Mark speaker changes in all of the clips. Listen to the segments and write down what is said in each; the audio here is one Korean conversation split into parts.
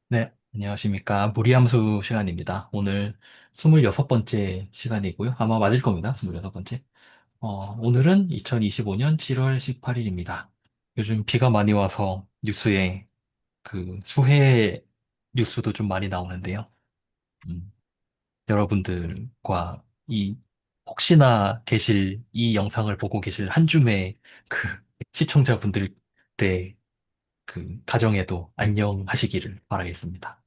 Speaker 1: 네, 안녕하십니까. 무리함수 시간입니다. 오늘 26번째 시간이고요. 아마 맞을 겁니다. 26번째. 오늘은 2025년 7월 18일입니다. 요즘 비가 많이 와서 뉴스에 그 수해 뉴스도 좀 많이 나오는데요. 음, 여러분들과 이 혹시나 이 영상을 보고 계실 한 줌의 그 시청자분들의 그 가정에도 안녕하시기를 바라겠습니다.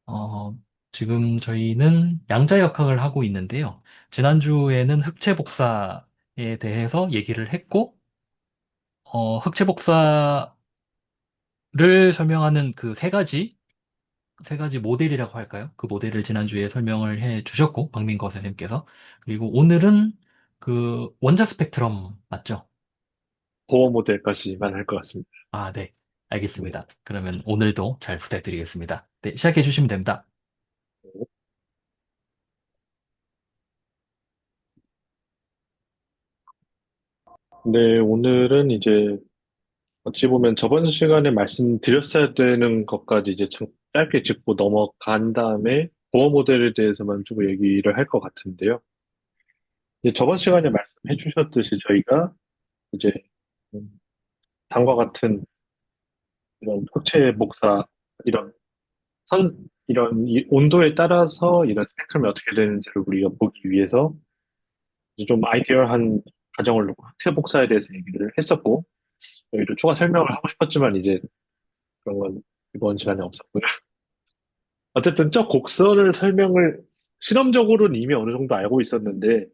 Speaker 1: 어, 지금 저희는 양자 역학을 하고 있는데요. 지난주에는 흑체 복사에 대해서 얘기를 했고, 흑체 복사를 설명하는 그 세 가지 모델이라고 할까요? 그 모델을 지난주에 설명을 해 주셨고, 박민거 선생님께서. 그리고 오늘은 그 원자 스펙트럼 맞죠?
Speaker 2: 보호 모델까지만 할 것 같습니다.
Speaker 1: 아, 네.
Speaker 2: 네.
Speaker 1: 알겠습니다. 그러면 오늘도 잘 부탁드리겠습니다. 네, 시작해 주시면 됩니다.
Speaker 2: 네, 오늘은 이제 어찌 보면 저번 시간에 말씀드렸어야 되는 것까지 이제 참 짧게 짚고 넘어간 다음에 보호 모델에 대해서만 좀 얘기를 할 것 같은데요. 이제 저번 시간에 말씀해 주셨듯이 저희가 이제 음, 다음과 같은 이런 흑체 복사, 이런 이런 온도에 따라서 이런 스펙트럼이 어떻게 되는지를 우리가 보기 위해서 이제 좀 아이디어한 가정을 놓고 흑체 복사에 대해서 얘기를 했었고, 여기도 추가 설명을 하고 싶었지만 이제 그런 건 이번 시간에 없었고요. 어쨌든 저 곡선을 설명을 실험적으로는 이미 어느 정도 알고 있었는데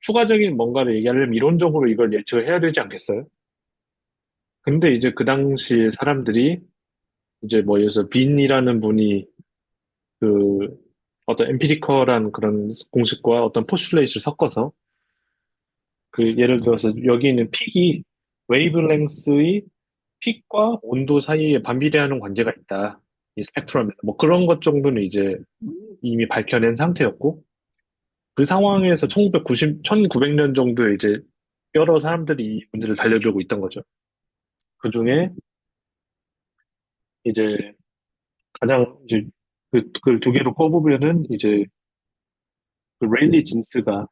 Speaker 2: 추가적인 뭔가를 얘기하려면 이론적으로 이걸 예측을 해야 되지 않겠어요? 근데 이제 그 당시 사람들이 이제 뭐 예를 들어서 빈이라는 분이 그 어떤 엠피리컬한 그런 공식과 어떤 포슐레이트를 섞어서 그 예를 들어서 여기 있는 픽이 웨이브랭스의 픽과 온도 사이에 반비례하는 관계가 있다. 이 스펙트럼에. 뭐 그런 것 정도는 이제 이미 밝혀낸 상태였고, 그 상황에서 1900년 정도에 이제 여러 사람들이 이 문제를 달려들고 있던 거죠. 그 중에 이제 가장 이제 그 두 개로 꼽으면은 이제 그 레일리 진스가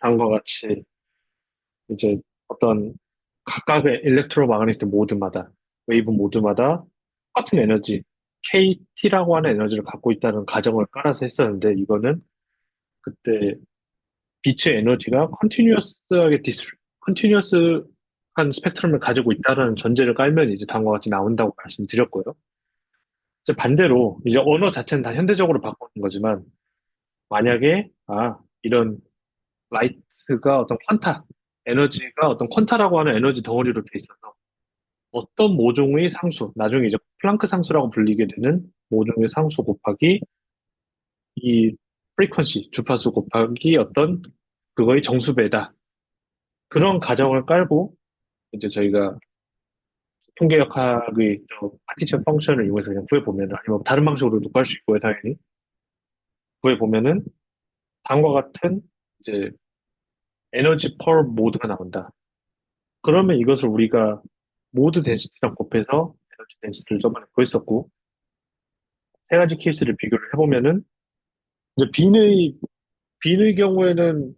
Speaker 2: 다음과 같이 이제 어떤 각각의 일렉트로마그네틱 모드마다, 웨이브 모드마다 똑같은 에너지, KT라고 하는 에너지를 갖고 있다는 가정을 깔아서 했었는데, 이거는 그때 빛의 에너지가 컨티뉴어스한 스펙트럼을 가지고 있다는 전제를 깔면 이제 다음과 같이 나온다고 말씀드렸고요. 이제 반대로, 이제 언어 자체는 다 현대적으로 바꾸는 거지만, 만약에, 이런 라이트가 어떤 에너지가 어떤 퀀타라고 하는 에너지 덩어리로 돼 있어서 어떤 모종의 상수, 나중에 이제 플랑크 상수라고 불리게 되는 모종의 상수 곱하기 이 프리퀀시, 주파수 곱하기 어떤 그거의 정수배다. 그런 가정을 깔고 이제 저희가 통계역학의 파티션 펑션을 이용해서 그냥 구해보면, 아니면 다른 방식으로도 구할 수 있고요, 당연히. 구해보면은 다음과 같은 이제 에너지 per 모드가 나온다. 그러면 이것을 우리가 모드 덴시티랑 곱해서 에너지 덴시티를 저번에 구했었고, 세 가지 케이스를 비교를 해보면은 이제 빈의 경우에는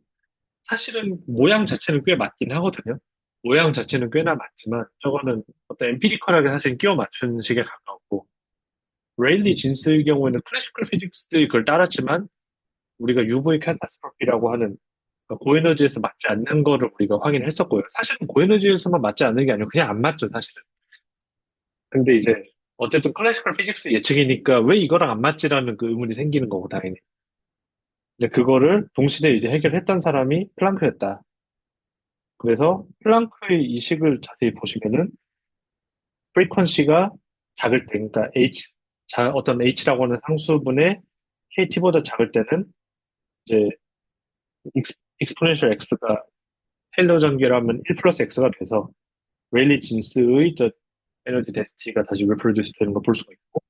Speaker 2: 사실은 모양 자체는 꽤 맞긴 하거든요. 모양 자체는 꽤나 맞지만 저거는 어떤 엠피리컬하게 사실 끼워 맞춘 식에 가까웠고, 레일리 진스의 경우에는 클래시컬 피직스의 그걸 따랐지만 우리가 UV 카타스트로피라고 하는 그러니까 고에너지에서 맞지 않는 거를 우리가 확인을 했었고요. 사실은 고에너지에서만 맞지 않는 게 아니고 그냥 안 맞죠, 사실은. 근데 이제 어쨌든 클래시컬 피직스 예측이니까 왜 이거랑 안 맞지라는 그 의문이 생기는 거고, 당연히. 이제 그거를 동시에 이제 해결했던 사람이 플랑크였다. 그래서 플랑크의 이 식을 자세히 보시면은 프리퀀시가 작을 때, 그러니까 어떤 H라고 하는 상수분의 KT보다 작을 때는 이제 익스포넨셜 X가 테일러 전개라면 1 플러스 X가 돼서 레일리 진스의 저 에너지 데시티가 다시 리프로듀스 되는 걸 볼 수가 있고,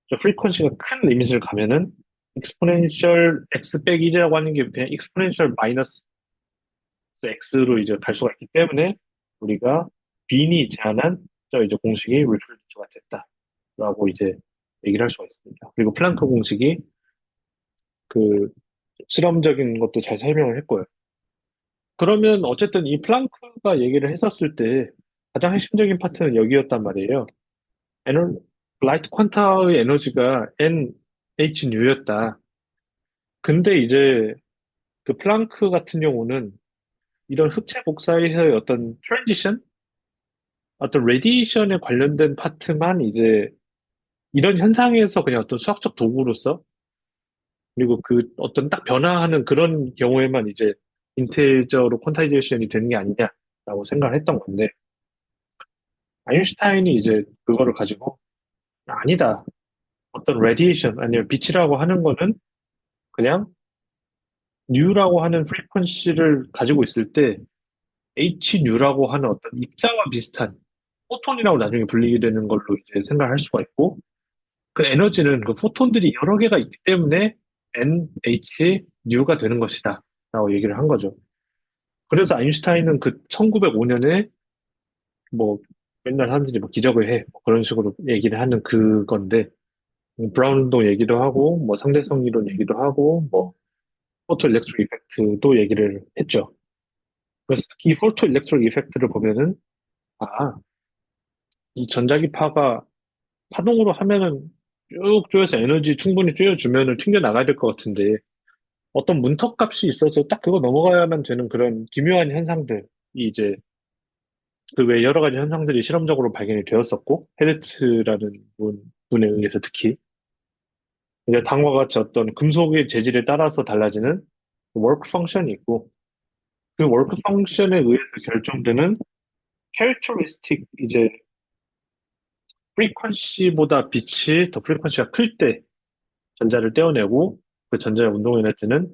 Speaker 2: 저 프리퀀시가 큰 리밋을 가면은 익스포넨셜 X 빼기 1이라고 하는 게 그냥 익스포넨셜 마이너스 X로 이제 갈 수가 있기 때문에 우리가 빈이 제안한 저 이제 공식이 리프로듀스가 됐다. 라고 이제 얘기를 할 수가 있습니다. 그리고 플랑크 공식이 그 실험적인 것도 잘 설명을 했고요. 그러면 어쨌든 이 플랑크가 얘기를 했었을 때 가장 핵심적인 파트는 여기였단 말이에요. 라이트 퀀타의 에너지가 Nhν였다. 근데 이제 그 플랑크 같은 경우는 이런 흑체 복사에서의 어떤 트랜지션, 어떤 레디에이션에 관련된 파트만 이제 이런 현상에서 그냥 어떤 수학적 도구로서 그리고 그 어떤 딱 변화하는 그런 경우에만 이제 인테저로 퀀타이제이션이 되는 게 아니냐라고 생각을 했던 건데 아인슈타인이 이제 그거를 가지고 아니다. 어떤 레디에이션 아니면 빛이라고 하는 거는 그냥 뉴라고 하는 프리퀀시를 가지고 있을 때 HNU라고 하는 어떤 입자와 비슷한 포톤이라고 나중에 불리게 되는 걸로 이제 생각할 수가 있고 그 에너지는 그 포톤들이 여러 개가 있기 때문에 NHNU가 되는 것이다 라고 얘기를 한 거죠. 그래서 아인슈타인은 그 1905년에 뭐 맨날 사람들이 뭐 기적을 해. 뭐 그런 식으로 얘기를 하는 그건데, 브라운 운동 얘기도 하고, 뭐 상대성 이론 얘기도 하고, 뭐 포토 일렉트릭 이펙트도 얘기를 했죠. 그래서 특히 이 포토 일렉트릭 이펙트를 보면은, 아, 이 전자기파가 파동으로 하면은 쭉 쪼여서 에너지 충분히 쪼여주면은 튕겨 나가야 될 것 같은데, 어떤 문턱값이 있어서 딱 그거 넘어가야만 되는 그런 기묘한 현상들이 이제 그 외에 여러 가지 현상들이 실험적으로 발견이 되었었고, 헤르츠라는 분에 의해서 특히, 이제 다음과 같이 어떤 금속의 재질에 따라서 달라지는 워크 펑션이 있고, 그 워크 펑션에 의해서 결정되는 캐릭터리스틱, 이제 프리퀀시보다 빛이 더 프리퀀시가 클 때 전자를 떼어내고, 그 전자의 운동 에너지는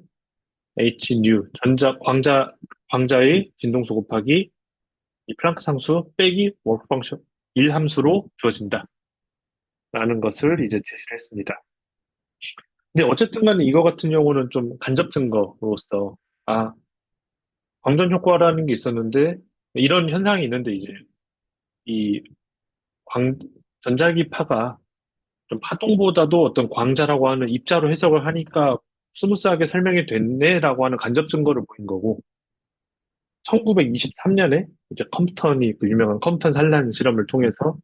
Speaker 2: Hν, 광자의 진동수 곱하기 이 플랑크 상수 빼기 워크 펑션 1함수로 주어진다. 라는 것을 이제 제시를 했습니다. 근데 어쨌든 간에 이거 같은 경우는 좀 간접 증거로서, 아, 광전 효과라는 게 있었는데, 이런 현상이 있는데, 이제, 이 광, 전자기파가 좀 파동보다도 어떤 광자라고 하는 입자로 해석을 하니까 스무스하게 설명이 됐네라고 하는 간접 증거를 보인 거고, 1923년에 이제 컴스턴이 그 유명한 컴스턴 산란 실험을 통해서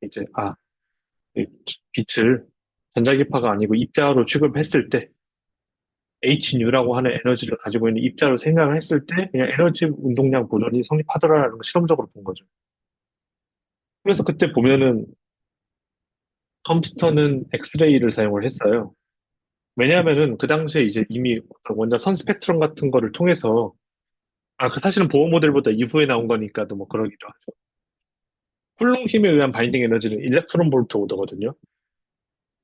Speaker 2: 이제, 이 빛을 전자기파가 아니고 입자로 취급했을 때, H뉴라고 하는 에너지를 가지고 있는 입자로 생각을 했을 때 그냥 에너지 운동량 보존이 성립하더라라는 걸 실험적으로 본 거죠. 그래서 그때 보면은 컴퓨터는 엑스레이를 사용을 했어요. 왜냐하면은 그 당시에 이제 이미 어떤 원자 선 스펙트럼 같은 거를 통해서 그 사실은 보호 모델보다 이후에 나온 거니까도 뭐 그러기도 하죠. 쿨롱 힘에 의한 바인딩 에너지는 일렉트론 볼트 오더거든요.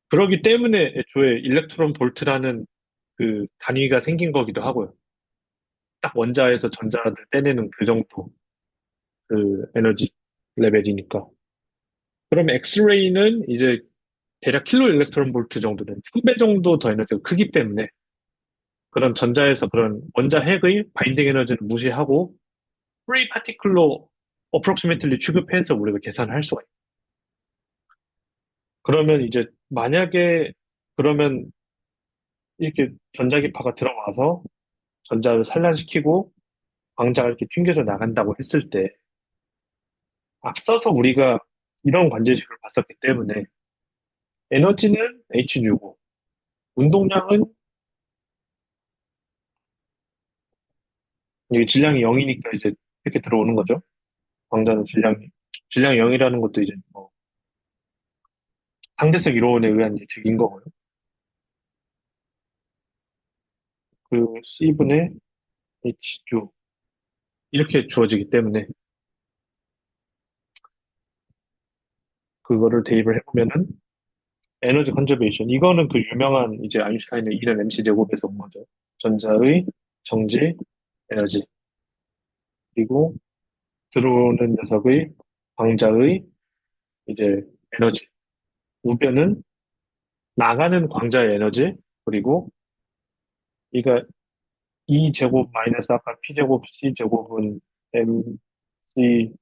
Speaker 2: 그러기 때문에 애초에 일렉트론 볼트라는 그 단위가 생긴 거기도 하고요. 딱 원자에서 전자를 떼내는 그 정도 그 에너지 레벨이니까. 그럼 엑스레이는 이제 대략 킬로 일렉트론 볼트 정도는 1000배 정도 더 에너지가 크기 때문에 그런 전자에서 그런 원자 핵의 바인딩 에너지를 무시하고 프리 파티클로 어프록시메틀리 취급해서 우리가 계산을 할 수가 있어요. 그러면 이제 만약에 그러면 이렇게 전자기파가 들어와서 전자를 산란시키고 광자가 이렇게 튕겨져 나간다고 했을 때 앞서서 우리가 이런 관제식을 봤었기 때문에 에너지는 H뉴고 운동량은 이게 질량이 0이니까 이제 이렇게 들어오는 거죠. 광자는 질량이 0이라는 것도 이제 뭐 상대성 이론에 의한 예측인 거고요. 그 C분의 HU 이렇게 주어지기 때문에 그거를 대입을 해보면은 에너지 컨저베이션 이거는 그 유명한 이제 아인슈타인의 2는 MC 제곱에서 온 거죠. 전자의 정지 에너지 그리고 들어오는 녀석의 광자의 이제 에너지 우변은 나가는 광자의 에너지 그리고 이가 E 제곱 마이너스 아까 P 제곱 C 제곱은 MC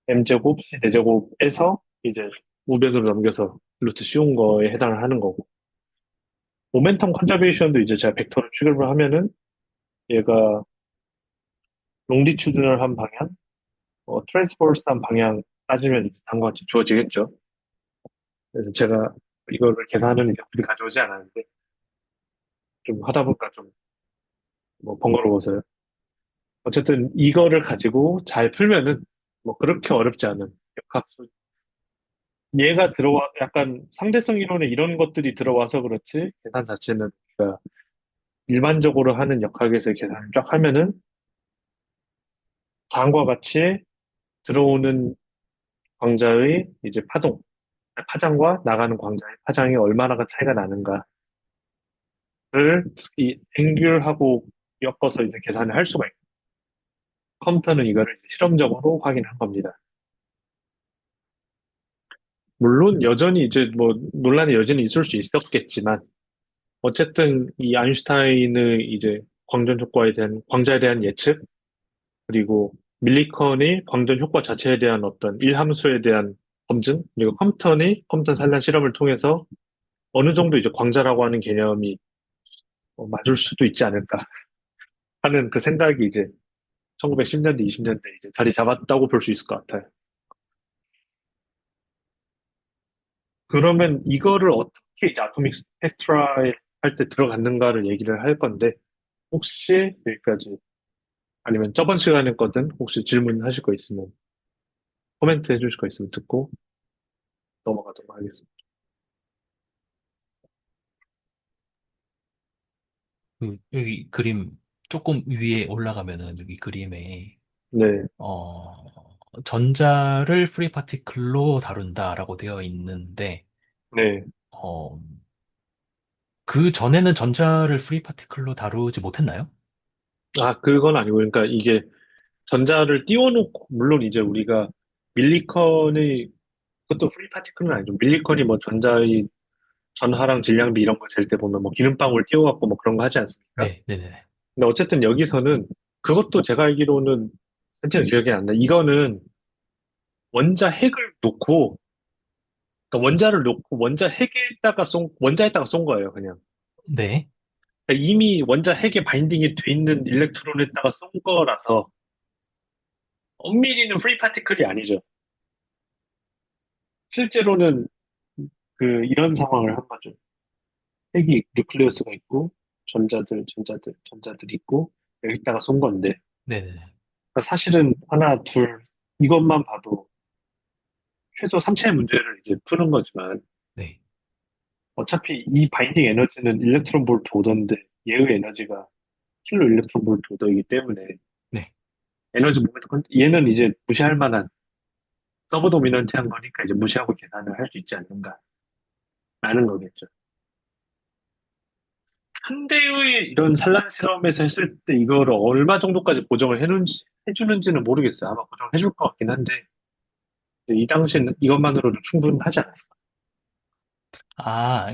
Speaker 2: M 제곱 C 대제곱에서 이제 우변으로 넘겨서 루트 씌운 거에 해당을 하는 거고. 모멘텀 컨저베이션도 이제 제가 벡터를 추격을 하면은 얘가 롱디튜드널한 방향, 트랜스버스한 방향 따지면 이제 다음과 같이 주어지겠죠. 그래서 제가 이거를 계산하는 벽들이 가져오지 않았는데 좀 하다 보니까 좀 뭐 번거로워서요. 어쨌든 이거를 가지고 잘 풀면은 뭐 그렇게 어렵지 않은 역학수. 얘가 들어와 약간 상대성 이론에 이런 것들이 들어와서 그렇지 계산 자체는 우리가 일반적으로 하는 역학에서 계산을 쫙 하면은 다음과 같이 들어오는 광자의 이제 파장과 나가는 광자의 파장이 얼마나 차이가 나는가를 이 앵귤하고 엮어서 이제 계산을 할 수가 있고 컴퓨터는 이거를 이제 실험적으로 확인한 겁니다. 물론 여전히 이제 뭐 논란이 여전히 있을 수 있었겠지만 어쨌든 이 아인슈타인의 이제 광전 효과에 대한 광자에 대한 예측 그리고 밀리컨의 광전 효과 자체에 대한 어떤 일함수에 대한 검증 그리고 컴퓨터 산란 실험을 통해서 어느 정도 이제 광자라고 하는 개념이 맞을 수도 있지 않을까 하는 그 생각이 이제 1910년대, 20년대 이제 자리 잡았다고 볼 수 있을 것 같아요. 그러면 이거를 어떻게 이제 아토믹 스펙트라에 할 때 들어갔는가를 얘기를 할 건데 혹시 여기까지 아니면 저번 시간에 거든 혹시 질문하실 거 있으면 코멘트 해주실 거 있으면 듣고 넘어가도록 하겠습니다.
Speaker 1: 여기 그림 조금 위에 올라가면은 여기 그림에
Speaker 2: 네,
Speaker 1: 전자를 프리 파티클로 다룬다라고 되어 있는데
Speaker 2: 네.
Speaker 1: 어, 그 전에는 전자를 프리 파티클로 다루지 못했나요?
Speaker 2: 아, 그건 아니고, 그러니까 이게 전자를 띄워놓고, 물론 이제 우리가 밀리컨의, 그것도 프리 파티클은 아니죠. 밀리컨이 뭐 전자의 전하랑 질량비 이런 거 잴 때 보면 뭐 기름방울 띄워갖고 뭐 그런 거 하지 않습니까?
Speaker 1: 네, 네네.
Speaker 2: 근데 어쨌든 여기서는 그것도 제가 알기로는 센티는 기억이 안 나. 이거는 원자 핵을 놓고, 그러니까 원자를 놓고 원자에다가 쏜 거예요, 그냥.
Speaker 1: 네,
Speaker 2: 그러니까 이미 원자 핵에 바인딩이 돼 있는 일렉트론에다가 쏜 거라서 엄밀히는 프리 파티클이 아니죠. 실제로는 이런 상황을 한 거죠. 핵이 뉴클리어스가 있고 전자들이 있고 여기다가 쏜 건데
Speaker 1: 네네네.
Speaker 2: 그러니까 사실은 하나, 둘 이것만 봐도 최소 3차의 문제를 이제 푸는 거지만
Speaker 1: 네,
Speaker 2: 어차피 이 바인딩 에너지는 일렉트론 볼트 오더인데 얘의 에너지가 킬로 일렉트론 볼트 오더이기 때문에
Speaker 1: 네.
Speaker 2: 에너지 모멘트 얘는 이제 무시할 만한 서브 도미넌트한 거니까 이제 무시하고 계산을 할 수 있지 않는가라는 거겠죠. 현대의 이런 산란 실험에서 했을 때 이거를 얼마 정도까지 보정을 해주는지는 모르겠어요. 아마 보정을 해줄 것 같긴 한데, 이 당시에는 이것만으로도 충분하지 않아요.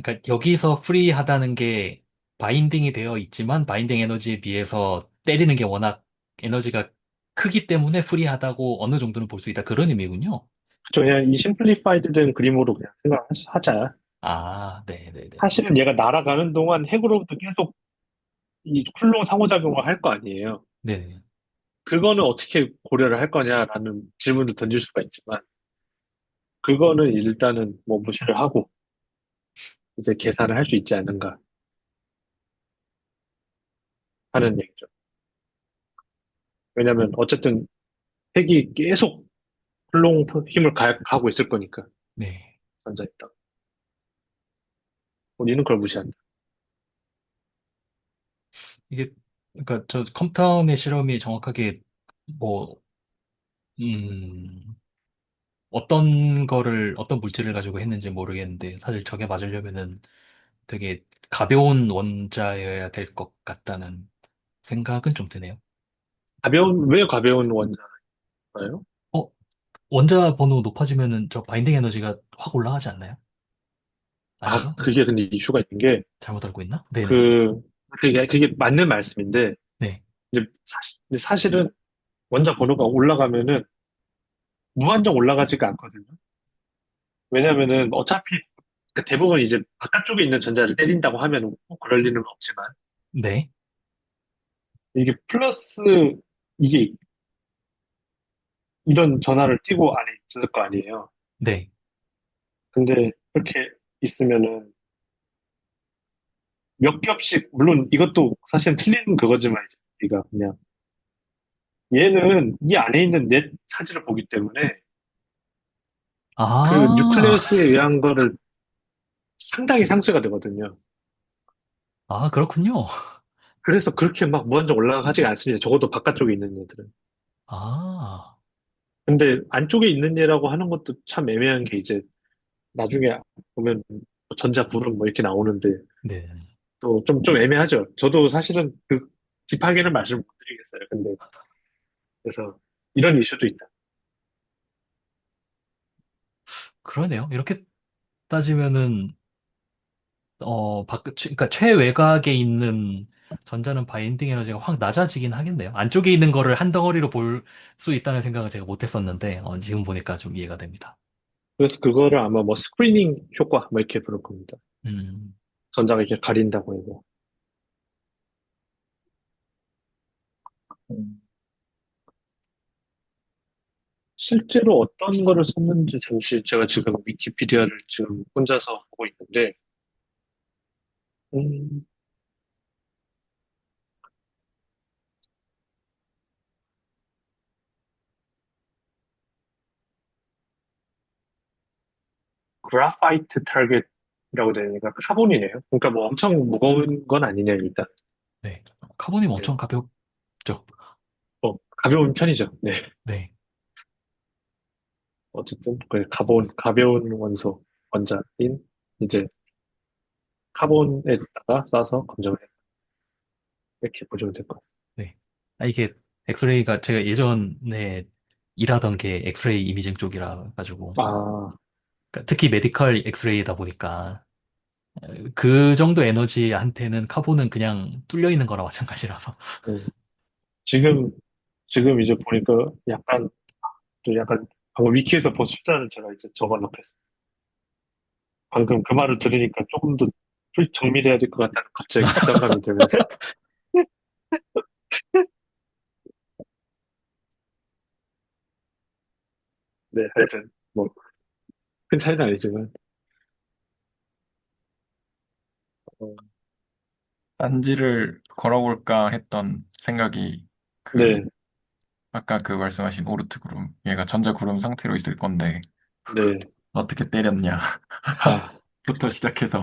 Speaker 1: 그러니까 여기서 프리하다는 게 바인딩이 되어 있지만 바인딩 에너지에 비해서 때리는 게 워낙 에너지가 크기 때문에 프리하다고 어느 정도는 볼 수 있다. 그런 의미군요.
Speaker 2: 그쵸, 그냥 이 심플리파이드 된 그림으로 그냥 생각하자.
Speaker 1: 네네네.
Speaker 2: 사실은 얘가 날아가는 동안 핵으로부터 계속 이 쿨롱 상호작용을 할 거 아니에요.
Speaker 1: 네네.
Speaker 2: 그거는 어떻게 고려를 할 거냐라는 질문을 던질 수가 있지만, 그거는 일단은 뭐 무시를 하고, 이제 계산을 할 수 있지 않는가 하는 얘기죠. 왜냐면 어쨌든 핵이 계속 쿨롱 힘을 가고 있을 거니까
Speaker 1: 네.
Speaker 2: 앉아있다. 우리는 그걸 무시한다.
Speaker 1: 이게, 그러니까 저 컴퓨터의 실험이 정확하게 뭐, 음, 어떤 물질을 가지고 했는지 모르겠는데, 사실 저게 맞으려면은 되게 가벼운 원자여야 될 것 같다는 생각은 좀 드네요.
Speaker 2: 왜 가벼운 원자인가요?
Speaker 1: 어, 원자 번호 높아지면은 저 바인딩 에너지가 확 올라가지 않나요?
Speaker 2: 아,
Speaker 1: 아닌가?
Speaker 2: 그게 근데 이슈가 있는 게,
Speaker 1: 잘못 알고 있나? 네네네.
Speaker 2: 그, 그게 맞는 말씀인데,
Speaker 1: 네.
Speaker 2: 이제 사실은 원자 번호가 올라가면은 무한정 올라가지가 않거든요. 왜냐면은 어차피 그러니까 대부분 이제 바깥쪽에 있는 전자를 때린다고 하면 꼭 그럴 리는 없지만,
Speaker 1: 네,
Speaker 2: 이게 플러스, 이게 이런 전화를 띄고 안에 있을 거 아니에요.
Speaker 1: 네,
Speaker 2: 근데 그렇게 있으면은 몇 겹씩, 물론 이것도 사실 틀린 그거지만, 이제 우리가 그냥 얘는 이 안에 있는 넷 차지를 보기 때문에 그
Speaker 1: 아,
Speaker 2: 뉴클레우스에 의한 거를 상당히 상쇄가 되거든요.
Speaker 1: 아, 그렇군요.
Speaker 2: 그래서 그렇게 막 무한정 올라가지가 않습니다. 적어도 바깥쪽에 있는 얘들은.
Speaker 1: 아,
Speaker 2: 근데 안쪽에 있는 얘라고 하는 것도 참 애매한 게 이제 나중에 보면 뭐 전자 불은 뭐 이렇게 나오는데
Speaker 1: 네.
Speaker 2: 또 좀 애매하죠. 저도 사실은 그 딥하게는 말씀 못 드리겠어요. 근데 그래서 이런 이슈도 있다.
Speaker 1: 그러네요. 이렇게 따지면은, 그러니까 최외곽에 있는 전자는 바인딩 에너지가 확 낮아지긴 하겠네요. 안쪽에 있는 거를 한 덩어리로 볼 수 있다는 생각은 제가 못 했었는데, 지금 보니까 좀 이해가 됩니다.
Speaker 2: 그래서 그거를 아마 뭐 스크리닝 효과 뭐 이렇게 부를 겁니다.
Speaker 1: 음,
Speaker 2: 전자가 이렇게 가린다고 해서. 음. 실제로 어떤 거를 썼는지 잠시 제가 지금 위키피디아를 지금 혼자서 보고 있는데, 음, 그라파이트 타겟이라고 되니까 카본이네요. 그러니까 뭐 엄청 무거운 건 아니네요, 일단.
Speaker 1: 네. 카본이
Speaker 2: 네.
Speaker 1: 엄청 가볍죠.
Speaker 2: 가벼운 편이죠. 네.
Speaker 1: 네.
Speaker 2: 어쨌든, 그 가벼운 원소, 원자인, 이제 카본에다가 싸서 검정을 했다. 이렇게 보시면 될 것 같아요.
Speaker 1: 네. 이게 엑스레이가 제가 예전에 일하던 게 엑스레이 이미징 쪽이라 가지고
Speaker 2: 아,
Speaker 1: 그러니까 특히 메디컬 엑스레이다 보니까 그 정도 에너지한테는 카본은 그냥 뚫려 있는 거나 마찬가지라서.
Speaker 2: 네. 지금, 지금 이제 보니까 또 약간, 방금 위키에서 본 숫자는 제가 이제 적어 놓겠습니다. 방금 그 말을 들으니까 조금 더 정밀해야 될 것 같다는 갑자기 부담감이 들면서. 네, 하여튼, 뭐, 큰 차이는 아니지만, 어,
Speaker 3: 딴지를 걸어볼까 했던 생각이 그
Speaker 2: 네,
Speaker 3: 아까 그 말씀하신 오르트 구름 얘가 전자 구름 상태로 있을 건데
Speaker 2: 네.
Speaker 3: 어떻게 때렸냐
Speaker 2: 아,
Speaker 3: 부터 시작해서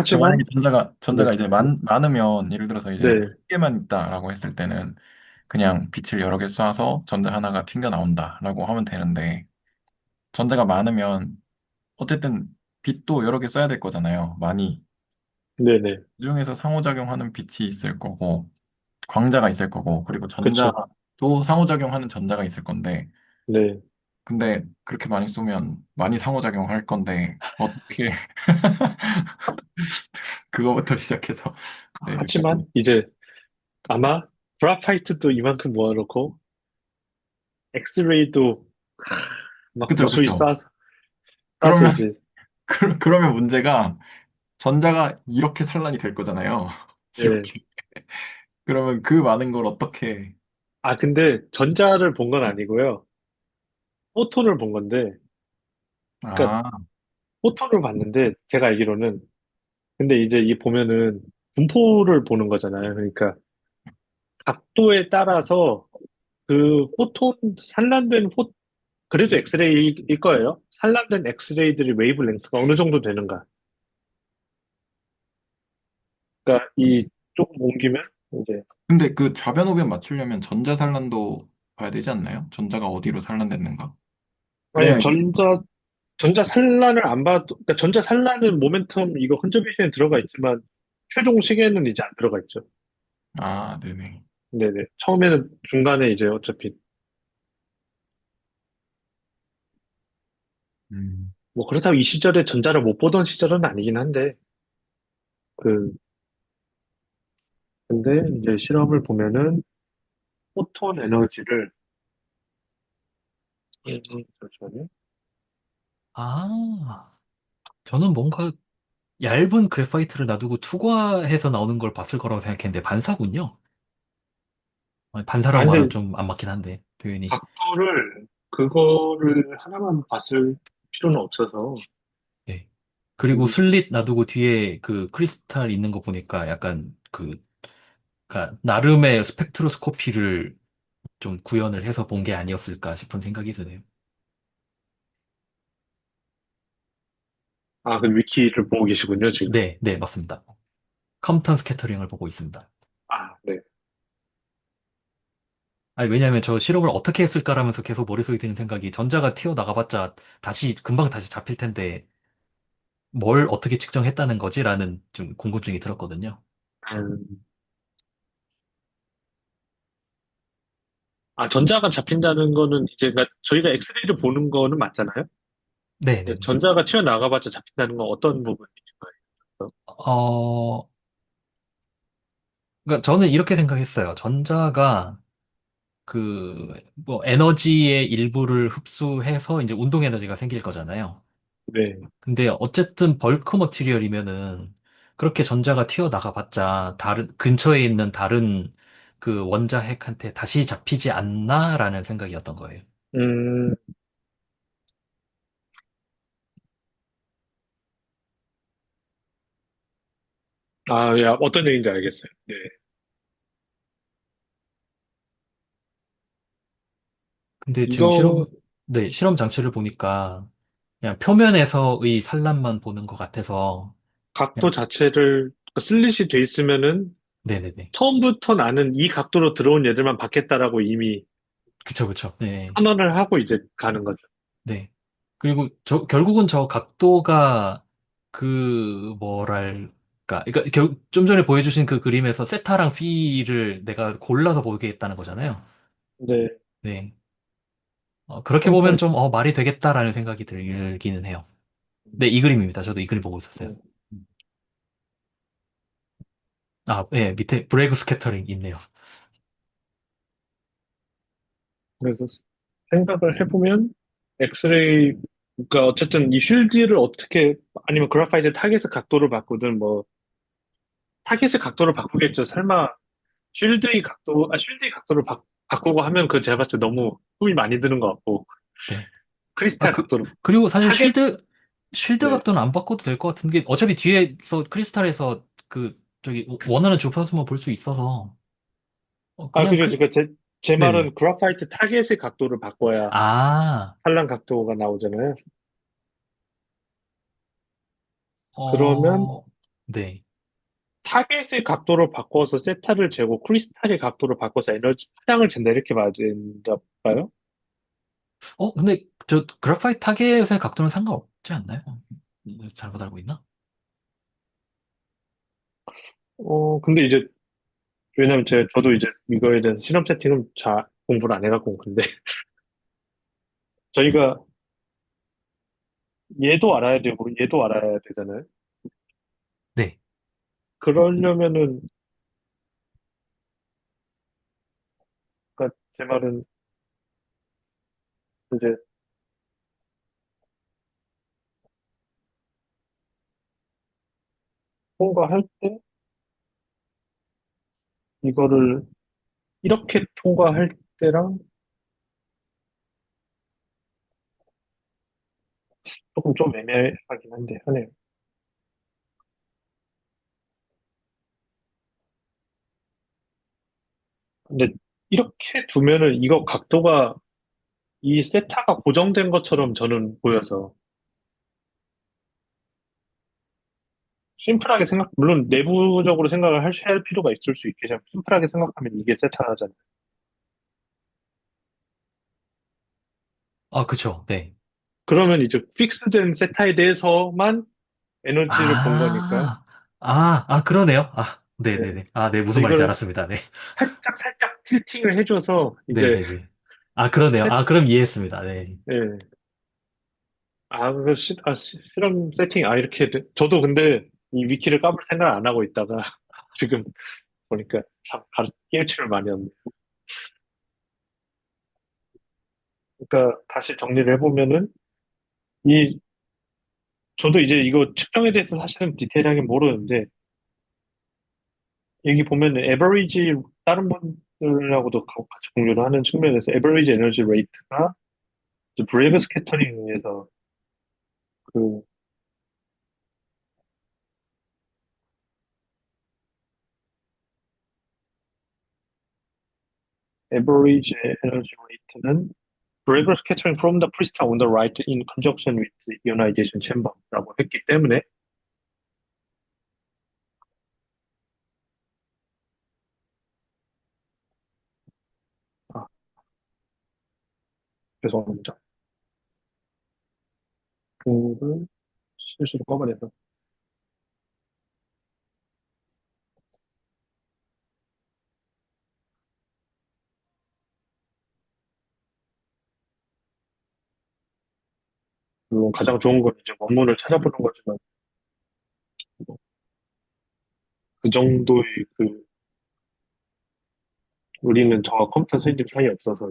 Speaker 3: 그 만약에
Speaker 2: 하지만, 네,
Speaker 3: 전자가 이제 많으면 예를 들어서 이제 한
Speaker 2: 네,
Speaker 3: 개만 있다라고 했을 때는 그냥 빛을 여러 개 쏴서 전자 하나가 튕겨 나온다라고 하면 되는데 전자가 많으면 어쨌든 빛도 여러 개 써야 될 거잖아요. 많이.
Speaker 2: 네네.
Speaker 3: 그중에서 상호작용하는 빛이 있을 거고 광자가 있을 거고, 그리고
Speaker 2: 그쵸.
Speaker 3: 전자도 상호작용하는 전자가 있을 건데,
Speaker 2: 네.
Speaker 3: 근데 그렇게 많이 쏘면 많이 상호작용할 건데, 어떻게, 그거부터 시작해서, 네, 여기까지.
Speaker 2: 하지만, 이제, 아마, 그라파이트도 이만큼 모아놓고, 엑스레이도 막
Speaker 3: 그쵸,
Speaker 2: 무수히
Speaker 3: 그쵸.
Speaker 2: 싸서
Speaker 3: 그러면,
Speaker 2: 이제,
Speaker 3: 그러면 문제가 전자가 이렇게 산란이 될 거잖아요.
Speaker 2: 네.
Speaker 3: 이렇게. 그러면 그 많은 걸 어떻게,
Speaker 2: 아, 근데 전자를 본 건 아니고요. 포톤을 본 건데, 그러니까
Speaker 3: 아,
Speaker 2: 포톤을 봤는데, 제가 알기로는, 근데 이제 이 보면은 분포를 보는 거잖아요. 그러니까 각도에 따라서 그 포톤, 산란된 그래도 엑스레이일 거예요. 산란된 엑스레이들이 웨이브랭스가 어느 정도 되는가. 그러니까 이 조금 옮기면 이제
Speaker 3: 근데 그 좌변우변 맞추려면 전자 산란도 봐야 되지 않나요? 전자가 어디로 산란됐는가?
Speaker 2: 아니
Speaker 3: 그래야 이제,
Speaker 2: 전자 산란을 안 봐도 그러니까 전자 산란은 모멘텀 이거 컨저베이션에 들어가 있지만 최종 시계는 이제 안 들어가 있죠.
Speaker 3: 아, 네네.
Speaker 2: 네네. 처음에는 중간에 이제 어차피
Speaker 3: 음.
Speaker 2: 뭐 그렇다고 이 시절에 전자를 못 보던 시절은 아니긴 한데 그 근데 이제 실험을 보면은 포톤 에너지를 잠시만요.
Speaker 1: 아, 저는 뭔가 얇은 그래파이트를 놔두고 투과해서 나오는 걸 봤을 거라고 생각했는데 반사군요.
Speaker 2: 아,
Speaker 1: 반사라고 말하면
Speaker 2: 근데
Speaker 1: 좀 안 맞긴 한데, 표현이.
Speaker 2: 그거를 하나만 봤을 필요는 없어서,
Speaker 1: 네. 그리고
Speaker 2: 음,
Speaker 1: 슬릿 놔두고 뒤에 그 크리스탈 있는 거 보니까 약간 그니까 나름의 스펙트로스코피를 좀 구현을 해서 본 게 아니었을까 싶은 생각이 드네요.
Speaker 2: 아, 그 위키를 보고 계시군요, 지금.
Speaker 1: 네, 네, 맞습니다. 컴퓨턴 스캐터링을 보고 있습니다.
Speaker 2: 아, 네.
Speaker 1: 아니, 왜냐하면 저 실험을 어떻게 했을까라면서 계속 머릿속에 드는 생각이 전자가 튀어나가봤자 금방 다시 잡힐 텐데 뭘 어떻게 측정했다는 거지라는 좀 궁금증이 들었거든요.
Speaker 2: 음, 아, 전자가 잡힌다는 거는 이제, 그러니까 저희가 엑스레이를 보는 거는 맞잖아요?
Speaker 1: 네, 네,
Speaker 2: 근데
Speaker 1: 네.
Speaker 2: 전자가 튀어나가봤자 잡힌다는 건 어떤 부분이신 거예요?
Speaker 1: 어, 그러니까 저는 이렇게 생각했어요. 전자가 뭐 에너지의 일부를 흡수해서 이제 운동 에너지가 생길 거잖아요.
Speaker 2: 네.
Speaker 1: 근데 어쨌든 벌크 머티리얼이면은 그렇게 전자가 튀어나가봤자 근처에 있는 다른 그 원자핵한테 다시 잡히지 않나라는 생각이었던 거예요.
Speaker 2: 음, 아, 야, 어떤 얘기인지 알겠어요. 네.
Speaker 1: 근데 지금
Speaker 2: 이거
Speaker 1: 네, 실험 장치를 보니까 그냥 표면에서의 산란만 보는 것 같아서
Speaker 2: 각도
Speaker 1: 그냥,
Speaker 2: 자체를, 그러니까 슬릿이 돼 있으면은
Speaker 1: 네네네.
Speaker 2: 처음부터 나는 이 각도로 들어온 얘들만 받겠다라고 이미
Speaker 1: 그쵸, 그쵸. 네.
Speaker 2: 선언을 하고 이제 가는 거죠.
Speaker 1: 네. 그리고 결국은 저 각도가 그러니까 좀 전에 보여주신 그 그림에서 세타랑 피를 내가 골라서 보겠다는 거잖아요.
Speaker 2: 네.
Speaker 1: 네. 그렇게 보면
Speaker 2: 그러니까,
Speaker 1: 좀, 말이 되겠다라는 생각이 들기는 해요. 네, 이 그림입니다. 저도 이 그림 보고 있었어요. 아, 예, 밑에 브레이크 스캐터링 있네요.
Speaker 2: 그래서 생각을 해보면 엑스레이, 그러니까 어쨌든 이 쉴드를 어떻게, 아니면 그래파이트 타겟의 각도를 바꾸든 뭐, 타겟의 각도를 바꾸겠죠. 설마 쉴드의 각도를 바꾸고 하면 그 제가 봤을 때 너무 힘이 많이 드는 것 같고,
Speaker 1: 네. 아,
Speaker 2: 크리스탈 각도를,
Speaker 1: 그리고 사실
Speaker 2: 타겟,
Speaker 1: 쉴드
Speaker 2: 네.
Speaker 1: 각도는 안 바꿔도 될 것 같은 게 어차피 뒤에서 크리스탈에서 저기 원하는 주파수만 볼 수 있어서
Speaker 2: 아,
Speaker 1: 그냥
Speaker 2: 그죠. 그러니까 제
Speaker 1: 네네.
Speaker 2: 말은 그래파이트 타겟의 각도를 바꿔야
Speaker 1: 아,
Speaker 2: 산란 각도가 나오잖아요. 그러면
Speaker 1: 어, 네.
Speaker 2: 타겟의 각도를 바꿔서 세타를 재고 크리스탈의 각도를 바꿔서 에너지 파장을 잰다 이렇게 말야 된다 봐요.
Speaker 1: 근데 저 그래파이트 타겟의 각도는 상관없지 않나요? 잘못 알고 있나?
Speaker 2: 근데 이제 왜냐면 저도 이제 이거에 대해서 실험 세팅은 잘 공부를 안 해갖고 근데 저희가 얘도 알아야 되고 얘도 알아야 되잖아요.
Speaker 1: 네.
Speaker 2: 그러려면은 그러니까 제 말은 이제 통과할 때 이거를 이렇게 통과할 때랑 조금 좀 애매하긴 한데 하네요. 근데 이렇게 두면은 이거 각도가 이 세타가 고정된 것처럼 저는 보여서 물론 내부적으로 생각을 할 필요가 있을 수 있겠지만 심플하게 생각하면 이게 세타잖아요.
Speaker 1: 아, 그쵸. 네.
Speaker 2: 그러면 이제 픽스된 세타에 대해서만 에너지를 본 거니까
Speaker 1: 그러네요. 아,
Speaker 2: 네.
Speaker 1: 네네네. 아, 네,
Speaker 2: 그래서
Speaker 1: 무슨 말인지
Speaker 2: 이거를
Speaker 1: 알았습니다. 네.
Speaker 2: 살짝 살짝 틸팅을 해줘서 이제
Speaker 1: 네네네. 아, 그러네요.
Speaker 2: 세,
Speaker 1: 아, 그럼 이해했습니다. 네.
Speaker 2: 네. 실험 세팅 이렇게 저도 근데 이 위키를 까볼 생각을 안 하고 있다가 지금 보니까 참 깨우침을 많이 얻네. 그러니까 다시 정리를 해보면은 이 저도 이제 이거 측정에 대해서 사실은 디테일하게 모르는데, 여기 보면은 에버리지, 다른 분들하고도 같이 공유를 하는 측면에서 에버리지 에너지 레이트가 브레이브 스캐터링에 의해서 그 average energy rate는 Forever scattering from the crystal on the right in conjunction with the ionization chamber라고 했기 때문에 아, 죄송합니다. 그를 실수로 꺼버려서 물론 가장 좋은 건 이제 원문을 찾아보는 거지만 뭐그 정도의 그 우리는 저와 컴퓨터 선생님 사이에 없어서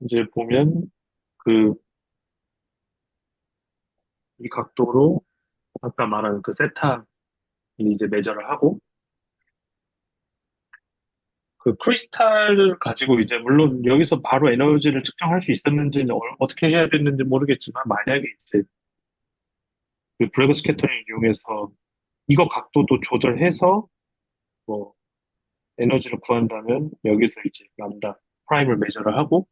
Speaker 2: 이제 보면 그 이 각도로 아까 말한 그 세타를 이제 매저를 하고 그 크리스탈을 가지고 이제 물론 여기서 바로 에너지를 측정할 수 있었는지는 어떻게 해야 됐는지 모르겠지만 만약에 이제 그 브레그 스캐터링을 이용해서 이거 각도도 조절해서 뭐 에너지를 구한다면 여기서 이제 람다 프라임을 매저를 하고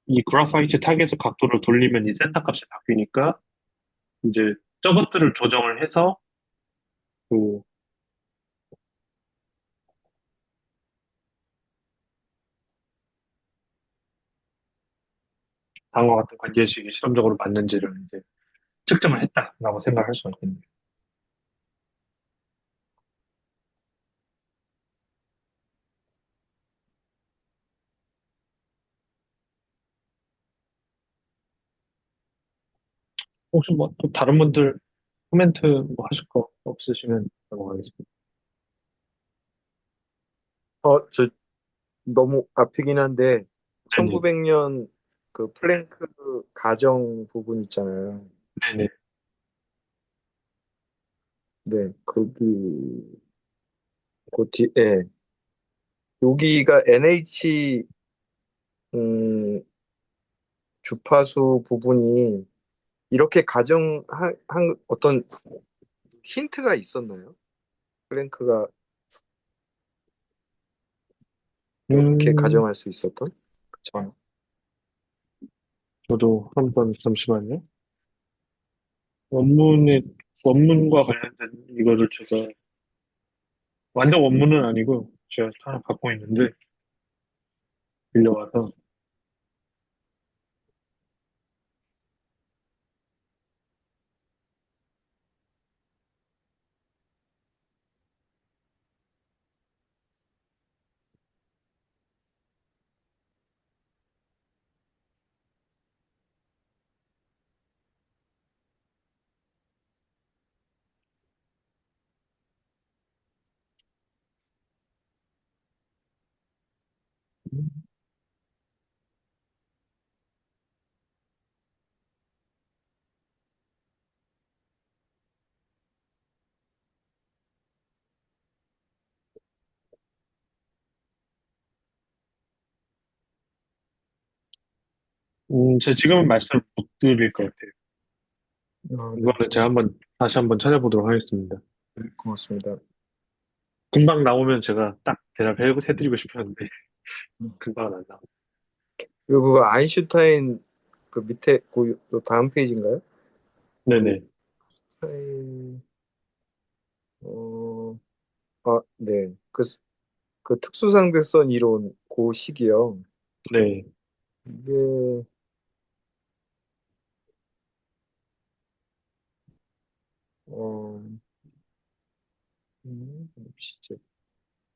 Speaker 2: 이 그래파이트 타겟의 각도를 돌리면 이 센터 값이 바뀌니까 이제 저것들을 조정을 해서 그 다음과 같은 관계식이 실험적으로 맞는지를 이제 측정을 했다라고 생각할 수가 있겠네요. 혹시 뭐 또 다른 분들 코멘트 뭐 하실 거 없으시면 넘어가겠습니다.
Speaker 4: 저 너무 앞이긴 한데
Speaker 2: 네네.
Speaker 4: 1900년 그 플랭크 가정 부분 있잖아요.
Speaker 2: 네네.
Speaker 4: 네, 거기 그 뒤에 여기가 NH 음, 주파수 부분이 이렇게 가정한 어떤 힌트가 있었나요? 플랭크가 이렇게
Speaker 2: 음,
Speaker 4: 가정할 수 있었던? 그쵸?
Speaker 2: 저도 한번 잠시만요. 원문의, 원문과 관련된 이거를 제가, 완전 원문은 아니고, 제가 하나 갖고 있는데, 빌려와서, 제가 지금은 말씀을 못 드릴 것 같아요.
Speaker 4: 네,
Speaker 2: 이거는 제가 다시 한번 찾아보도록 하겠습니다.
Speaker 4: 네, 고맙습니다.
Speaker 2: 금방 나오면 제가 딱 대답해드리고 싶었는데, 금방 안 나와.
Speaker 4: 그리고 그 아인슈타인 그 밑에 그 다음 페이지인가요? 그
Speaker 2: 네네.
Speaker 4: 타인 어, 네. 그 특수상대성 이론 그 식이요.
Speaker 2: 네.
Speaker 4: 이게 어, 시제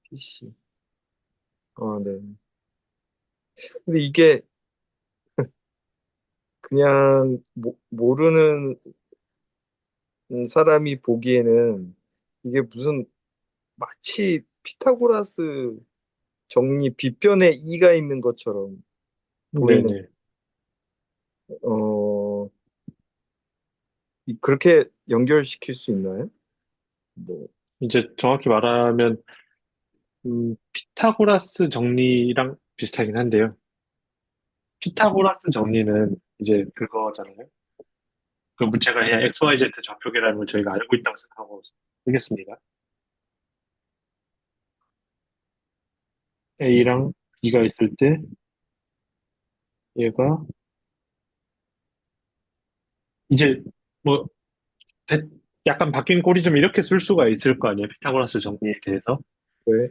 Speaker 4: PC. 네. 근데 이게 그냥 모르는 사람이 보기에는 이게 무슨 마치 피타고라스 정리 빗변에 이가 있는 것처럼 보이는,
Speaker 2: 네네.
Speaker 4: 어, 그렇게 연결시킬 수 있나요? 뭐,
Speaker 2: 이제 정확히 말하면, 피타고라스 정리랑 비슷하긴 한데요. 피타고라스 정리는 이제 그거잖아요. 그 문체가 그냥 XYZ 좌표계라는 걸 저희가 알고 있다고 생각하고 쓰겠습니다. A랑 B가 있을 때 얘가 이제 뭐 대- 약간 바뀐 꼴이 좀 이렇게 쓸 수가 있을 거 아니에요. 피타고라스 정리에 대해서.
Speaker 4: 왜?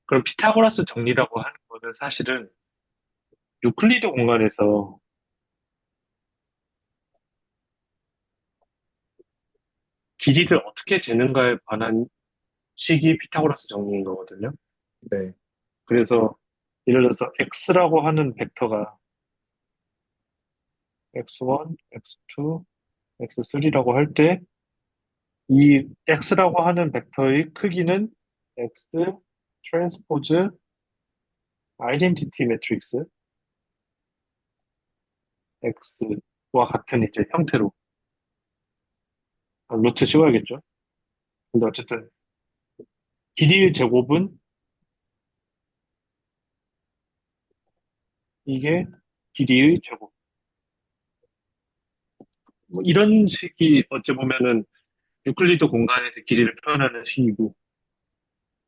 Speaker 2: 그럼 피타고라스 정리라고 하는 거는 사실은 유클리드 공간에서 길이를 어떻게 재는가에 관한 식이 피타고라스 정리인 거거든요.
Speaker 4: 네,
Speaker 2: 그래서 예를 들어서 x라고 하는 벡터가 x1, x2, x3라고 할 때 이 x라고 하는 벡터의 크기는 x 트랜스포즈 아이덴티티 매트릭스 x와 같은 이제 형태로 루트 씌워야겠죠. 근데 어쨌든 길이의 제곱은 이게 길이의 제곱. 뭐 이런 식이 어찌 보면은 유클리드 공간에서 길이를 표현하는 식이고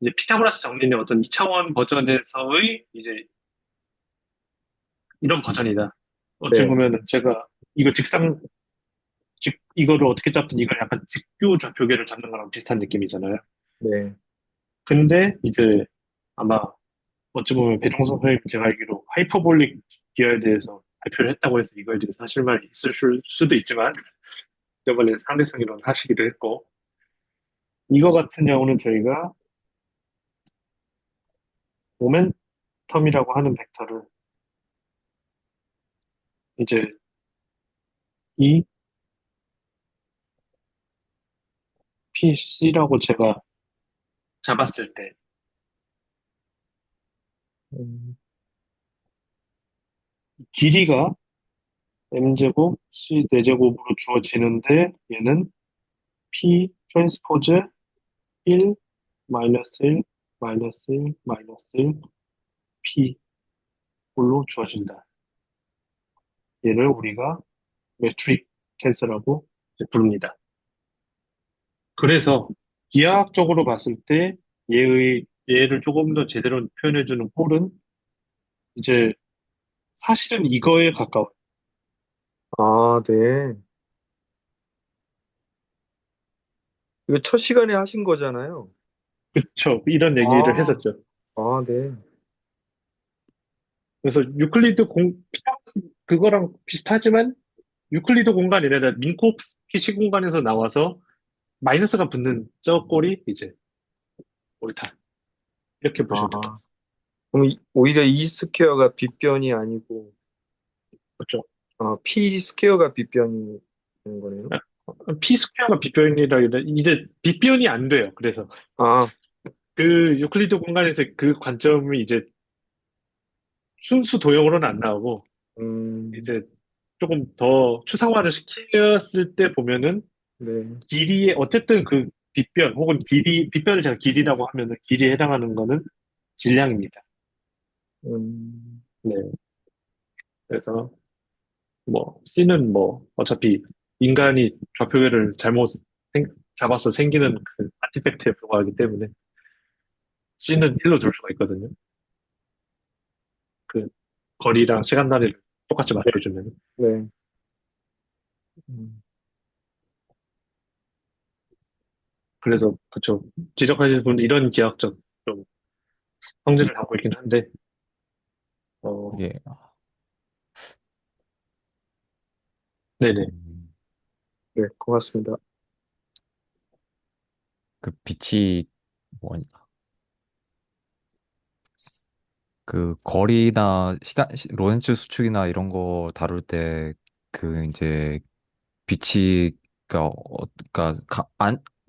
Speaker 2: 이제 피타고라스 정리는 어떤 2차원 버전에서의 이제 이런 버전이다. 어찌
Speaker 4: 네,
Speaker 2: 보면은 제가 이거 이거를 어떻게 잡든 이걸 약간 직교 좌표계를 잡는 거랑 비슷한 느낌이잖아요.
Speaker 4: 네.
Speaker 2: 근데 이제 아마 어찌 보면 배종석 선생님 제가 알기로 하이퍼볼릭 기하에 대해서 발표를 했다고 해서 이거에 대해서 사실만 있을 수도 있지만 이번에 상대성 이론 하시기도 했고 이거 같은 경우는 저희가 모멘텀이라고 하는 벡터를 이제 이 PC라고 제가 잡았을 때
Speaker 4: 음,
Speaker 2: 길이가 m제곱 c 4제곱으로 주어지는데 얘는 p 트랜스포즈 1 마이너스 1 마이너스 1 마이너스 1 p로 주어진다. 얘를 우리가 매트릭 캔슬라고 부릅니다. 그래서 기하학적으로 봤을 때 얘를 조금 더 제대로 표현해주는 꼴은 이제 사실은 이거에 가까워.
Speaker 4: 아, 네. 이거 첫 시간에 하신 거잖아요.
Speaker 2: 그쵸. 이런 얘기를
Speaker 4: 아,
Speaker 2: 했었죠.
Speaker 4: 아, 네.
Speaker 2: 그래서 유클리드 그거랑 비슷하지만 유클리드 공간이 아니라 민코프스키 공간에서 나와서 마이너스가 붙는 저 꼴이 이제 옳다. 이렇게 보시면 될 것
Speaker 4: 아,
Speaker 2: 같습니다.
Speaker 4: 그럼 오히려 E 스퀘어가 빗변이 아니고,
Speaker 2: 그렇죠.
Speaker 4: P 스퀘어가 빗변이 되는 거네요.
Speaker 2: P 스퀘어가 빗변이라 이제 빗변이 안 돼요. 그래서
Speaker 4: 아,
Speaker 2: 그 유클리드 공간에서 그 관점이 이제 순수 도형으로는 안 나오고
Speaker 4: 음,
Speaker 2: 이제 조금 더 추상화를 시켰을 때 보면은
Speaker 4: 네.
Speaker 2: 길이에 어쨌든 그 빗변 혹은 빗변을 제가 길이라고 하면은 길이에 해당하는 거는 질량입니다.
Speaker 4: 음,
Speaker 2: 네. 그래서 뭐 C는 뭐 어차피 인간이 좌표계를 잘못 잡아서 생기는 그 아티팩트에 불과하기 때문에 C는 1로 둘 수가 있거든요. 그 거리랑 시간 단위를 똑같이
Speaker 4: 네,
Speaker 2: 맞춰주면.
Speaker 4: 네. 음,
Speaker 2: 그래서 그쵸. 지적하신 분 이런 기하학적 좀 성질을 갖고 있긴 한데 어
Speaker 5: 이게
Speaker 2: 네네.
Speaker 5: 음,
Speaker 4: 네, 고맙습니다.
Speaker 5: 그 빛이 뭐냐 그 거리나 로렌츠 수축이나 이런 거 다룰 때 그 이제 빛이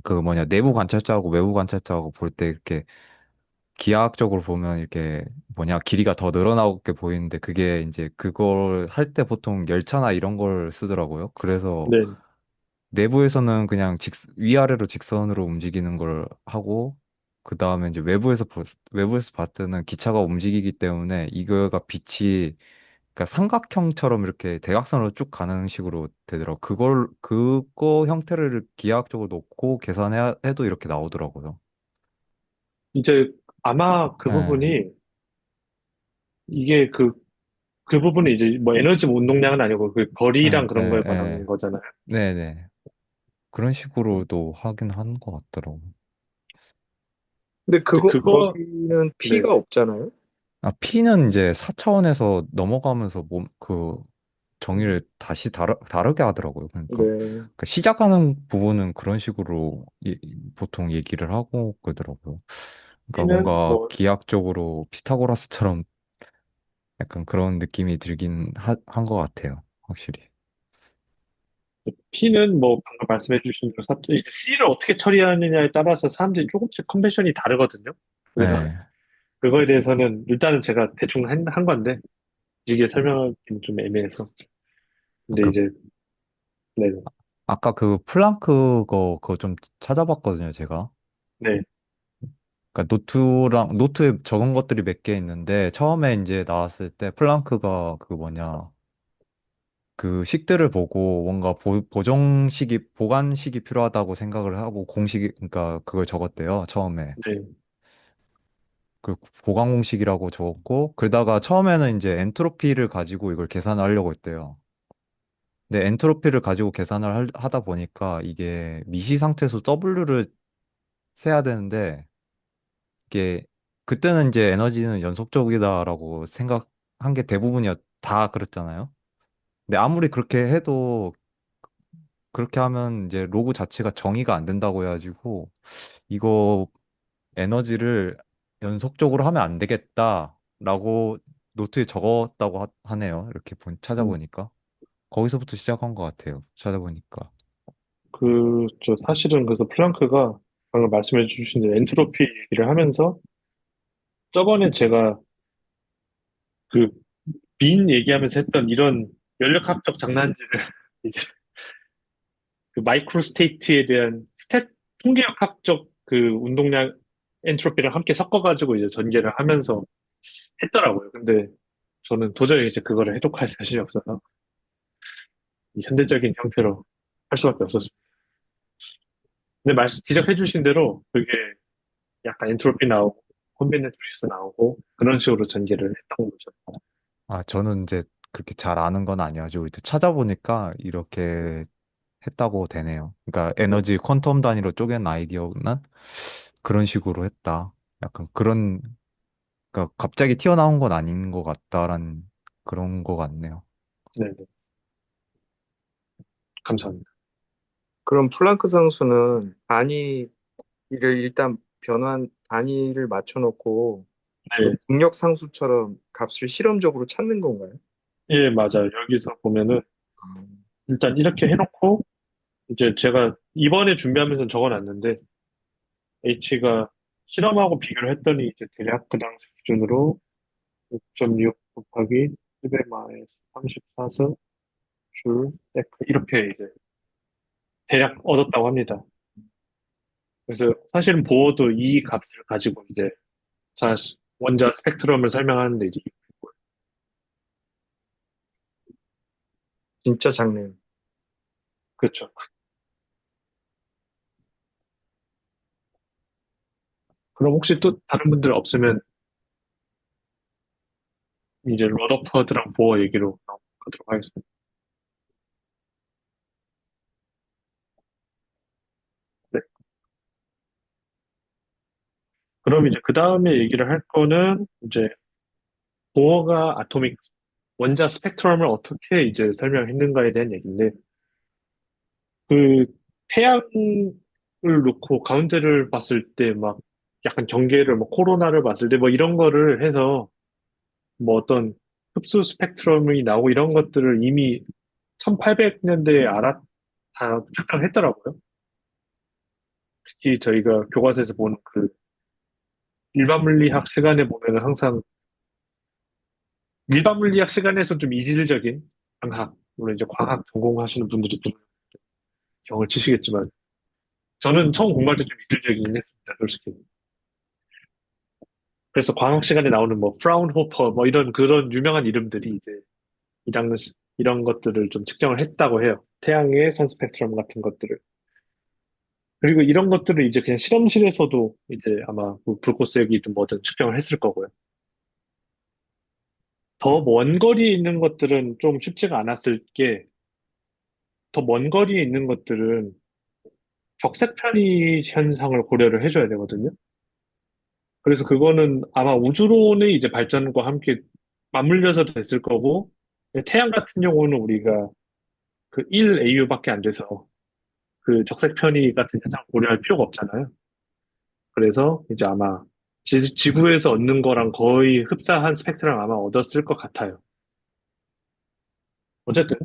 Speaker 5: 그 뭐냐, 내부 관찰자하고 외부 관찰자하고 볼 때 이렇게 기하학적으로 보면 이렇게 뭐냐, 길이가 더 늘어나게 보이는데 그게 이제 그걸 할 때 보통 열차나 이런 걸 쓰더라고요. 그래서
Speaker 2: 네.
Speaker 5: 내부에서는 그냥 위아래로 직선으로 움직이는 걸 하고, 그 다음에 이제 외부에서 봤을 때는 기차가 움직이기 때문에 이거가 빛이, 그러니까 삼각형처럼 이렇게 대각선으로 쭉 가는 식으로 되더라고. 그거 형태를 기하학적으로 놓고 해도 이렇게 나오더라고요.
Speaker 2: 이제 아마 그
Speaker 5: 네,
Speaker 2: 부분이 이게 그 부분이 이제 뭐 에너지 운동량은 아니고 그 거리랑
Speaker 5: 네,
Speaker 2: 그런 거에
Speaker 5: 네,
Speaker 2: 관한
Speaker 5: 네,
Speaker 2: 거잖아요.
Speaker 5: 네, 네. 그런 식으로도 하긴 하는 것 같더라고.
Speaker 4: 근데
Speaker 2: 이제 그거,
Speaker 4: 거기는
Speaker 2: 네.
Speaker 4: 피가 없잖아요.
Speaker 5: 아, P는 이제 4차원에서 넘어가면서 정의를 다시 다르게 하더라고요.
Speaker 4: 네.
Speaker 5: 그 시작하는 부분은 그런 식으로 보통 얘기를 하고 그러더라고요. 그러니까
Speaker 2: P는
Speaker 5: 뭔가
Speaker 2: 뭐,
Speaker 5: 기하학적으로 피타고라스처럼 약간 그런 느낌이 들긴 한 것 같아요. 확실히.
Speaker 2: P는 뭐 방금 말씀해 주신 대로 이제 C를 어떻게 처리하느냐에 따라서 사람들이 조금씩 컨벤션이 다르거든요. 그래서
Speaker 5: 네.
Speaker 2: 그거에 대해서는 일단은 제가 대충 한 건데 이게 설명하기는 좀 애매해서. 근데
Speaker 5: 그러니까
Speaker 2: 이제, 네,
Speaker 5: 아까 그 플랑크 그거 좀 찾아봤거든요, 제가.
Speaker 2: 네,
Speaker 5: 그러니까 노트에 적은 것들이 몇 개 있는데 처음에 이제 나왔을 때 플랑크가 그 뭐냐, 그 식들을 보고 뭔가 보관식이 필요하다고 생각을 하고 그러니까 그걸 적었대요, 처음에.
Speaker 2: 네,
Speaker 5: 그 보관 공식이라고 적었고, 그러다가 처음에는 이제 엔트로피를 가지고 이걸 계산을 하려고 했대요. 근데 엔트로피를 가지고 하다 보니까 이게 미시 상태에서 W를 세야 되는데, 이게 그때는 이제 에너지는 연속적이다라고 생각한 게 다 그랬잖아요. 근데 아무리 그렇게 해도 그렇게 하면 이제 로그 자체가 정의가 안 된다고 해가지고 이거 에너지를 연속적으로 하면 안 되겠다라고 노트에 적었다고 하네요. 이렇게
Speaker 2: 음,
Speaker 5: 찾아보니까. 거기서부터 시작한 것 같아요. 찾아보니까.
Speaker 2: 저 사실은 그래서 플랑크가 방금 말씀해 주신 대로 엔트로피 얘기를 하면서 저번에 제가 그 빈 얘기하면서 했던 이런 연력학적 장난질을 이제 그 마이크로 스테이트에 대한 통계학적 그 운동량 엔트로피를 함께 섞어가지고 이제 전개를 하면서 했더라고요. 근데 저는 도저히 이제 그거를 해독할 자신이 없어서 이 현대적인 형태로 할 수밖에 없었습니다. 근데 지적해 주신 대로 그게 약간 엔트로피 나오고 콤비네이트리스 나오고 그런 식으로 전개를 했던 거죠.
Speaker 5: 아, 저는 이제 그렇게 잘 아는 건 아니어가지고 이제 찾아보니까 이렇게 했다고 되네요. 그러니까
Speaker 2: 네,
Speaker 5: 에너지 퀀텀 단위로 쪼갠 아이디어는 그런 식으로 했다. 약간 그러니까 갑자기 튀어나온 건 아닌 것 같다라는 그런 것 같네요.
Speaker 2: 네, 네. 감사합니다.
Speaker 4: 그럼 플랑크 상수는 단위를 일단 변환 단위를 맞춰놓고 그
Speaker 2: 네,
Speaker 4: 중력 상수처럼 값을 실험적으로 찾는 건가요?
Speaker 2: 예, 맞아요. 여기서 보면은 일단 이렇게 해놓고 이제 제가 이번에 준비하면서 적어놨는데 H가 실험하고 비교를 했더니 이제 대략 그 당시 기준으로 6.6 곱하기 10의 마이너스 34서 줄 세크 이렇게 이제 대략 얻었다고 합니다. 그래서 사실은 보어도 이 값을 가지고 이제 자 원자 스펙트럼을 설명하는데 이제
Speaker 4: 진짜 작네요.
Speaker 2: 그렇죠. 그럼 혹시 또 다른 분들 없으면 이제 러더퍼드랑 보어 얘기로 가도록 하겠습니다. 네. 그럼 이제 그 다음에 얘기를 할 거는 이제 보어가 아토믹 원자 스펙트럼을 어떻게 이제 설명했는가에 대한 얘기인데 그 태양을 놓고 가운데를 봤을 때 막 약간 경계를 뭐 코로나를 봤을 때 뭐 이런 거를 해서 뭐 어떤 흡수 스펙트럼이 나오고 이런 것들을 이미 1800년대에 다 측정했더라고요. 특히 저희가 교과서에서 보는 그 일반 물리학 시간에 보면은 항상 일반 물리학 시간에서 좀 이질적인 광학, 물론 이제 과학 전공하시는 분들이 좀 경을 치시겠지만 저는 처음 공부할 때 좀 이질적이긴 했습니다, 솔직히. 그래서 과학 시간에 나오는 뭐 프라운호퍼 뭐 이런 그런 유명한 이름들이 이제 이런 이런 것들을 좀 측정을 했다고 해요. 태양의 선 스펙트럼 같은 것들을. 그리고 이런 것들을 이제 그냥 실험실에서도 이제 아마 뭐 불꽃색이든 뭐든 측정을 했을 거고요. 더 먼 거리에 있는 것들은 좀 쉽지가 않았을 게, 더 먼 거리에 있는 것들은 적색 편의 현상을 고려를 해줘야 되거든요. 그래서 그거는 아마 우주론의 이제 발전과 함께 맞물려서 됐을 거고, 태양 같은 경우는 우리가 그 1AU밖에 안 돼서 그 적색 편의 같은 현상을 고려할 필요가 없잖아요. 그래서 이제 아마 지구에서 얻는 거랑 거의 흡사한 스펙트럼 아마 얻었을 것 같아요. 어쨌든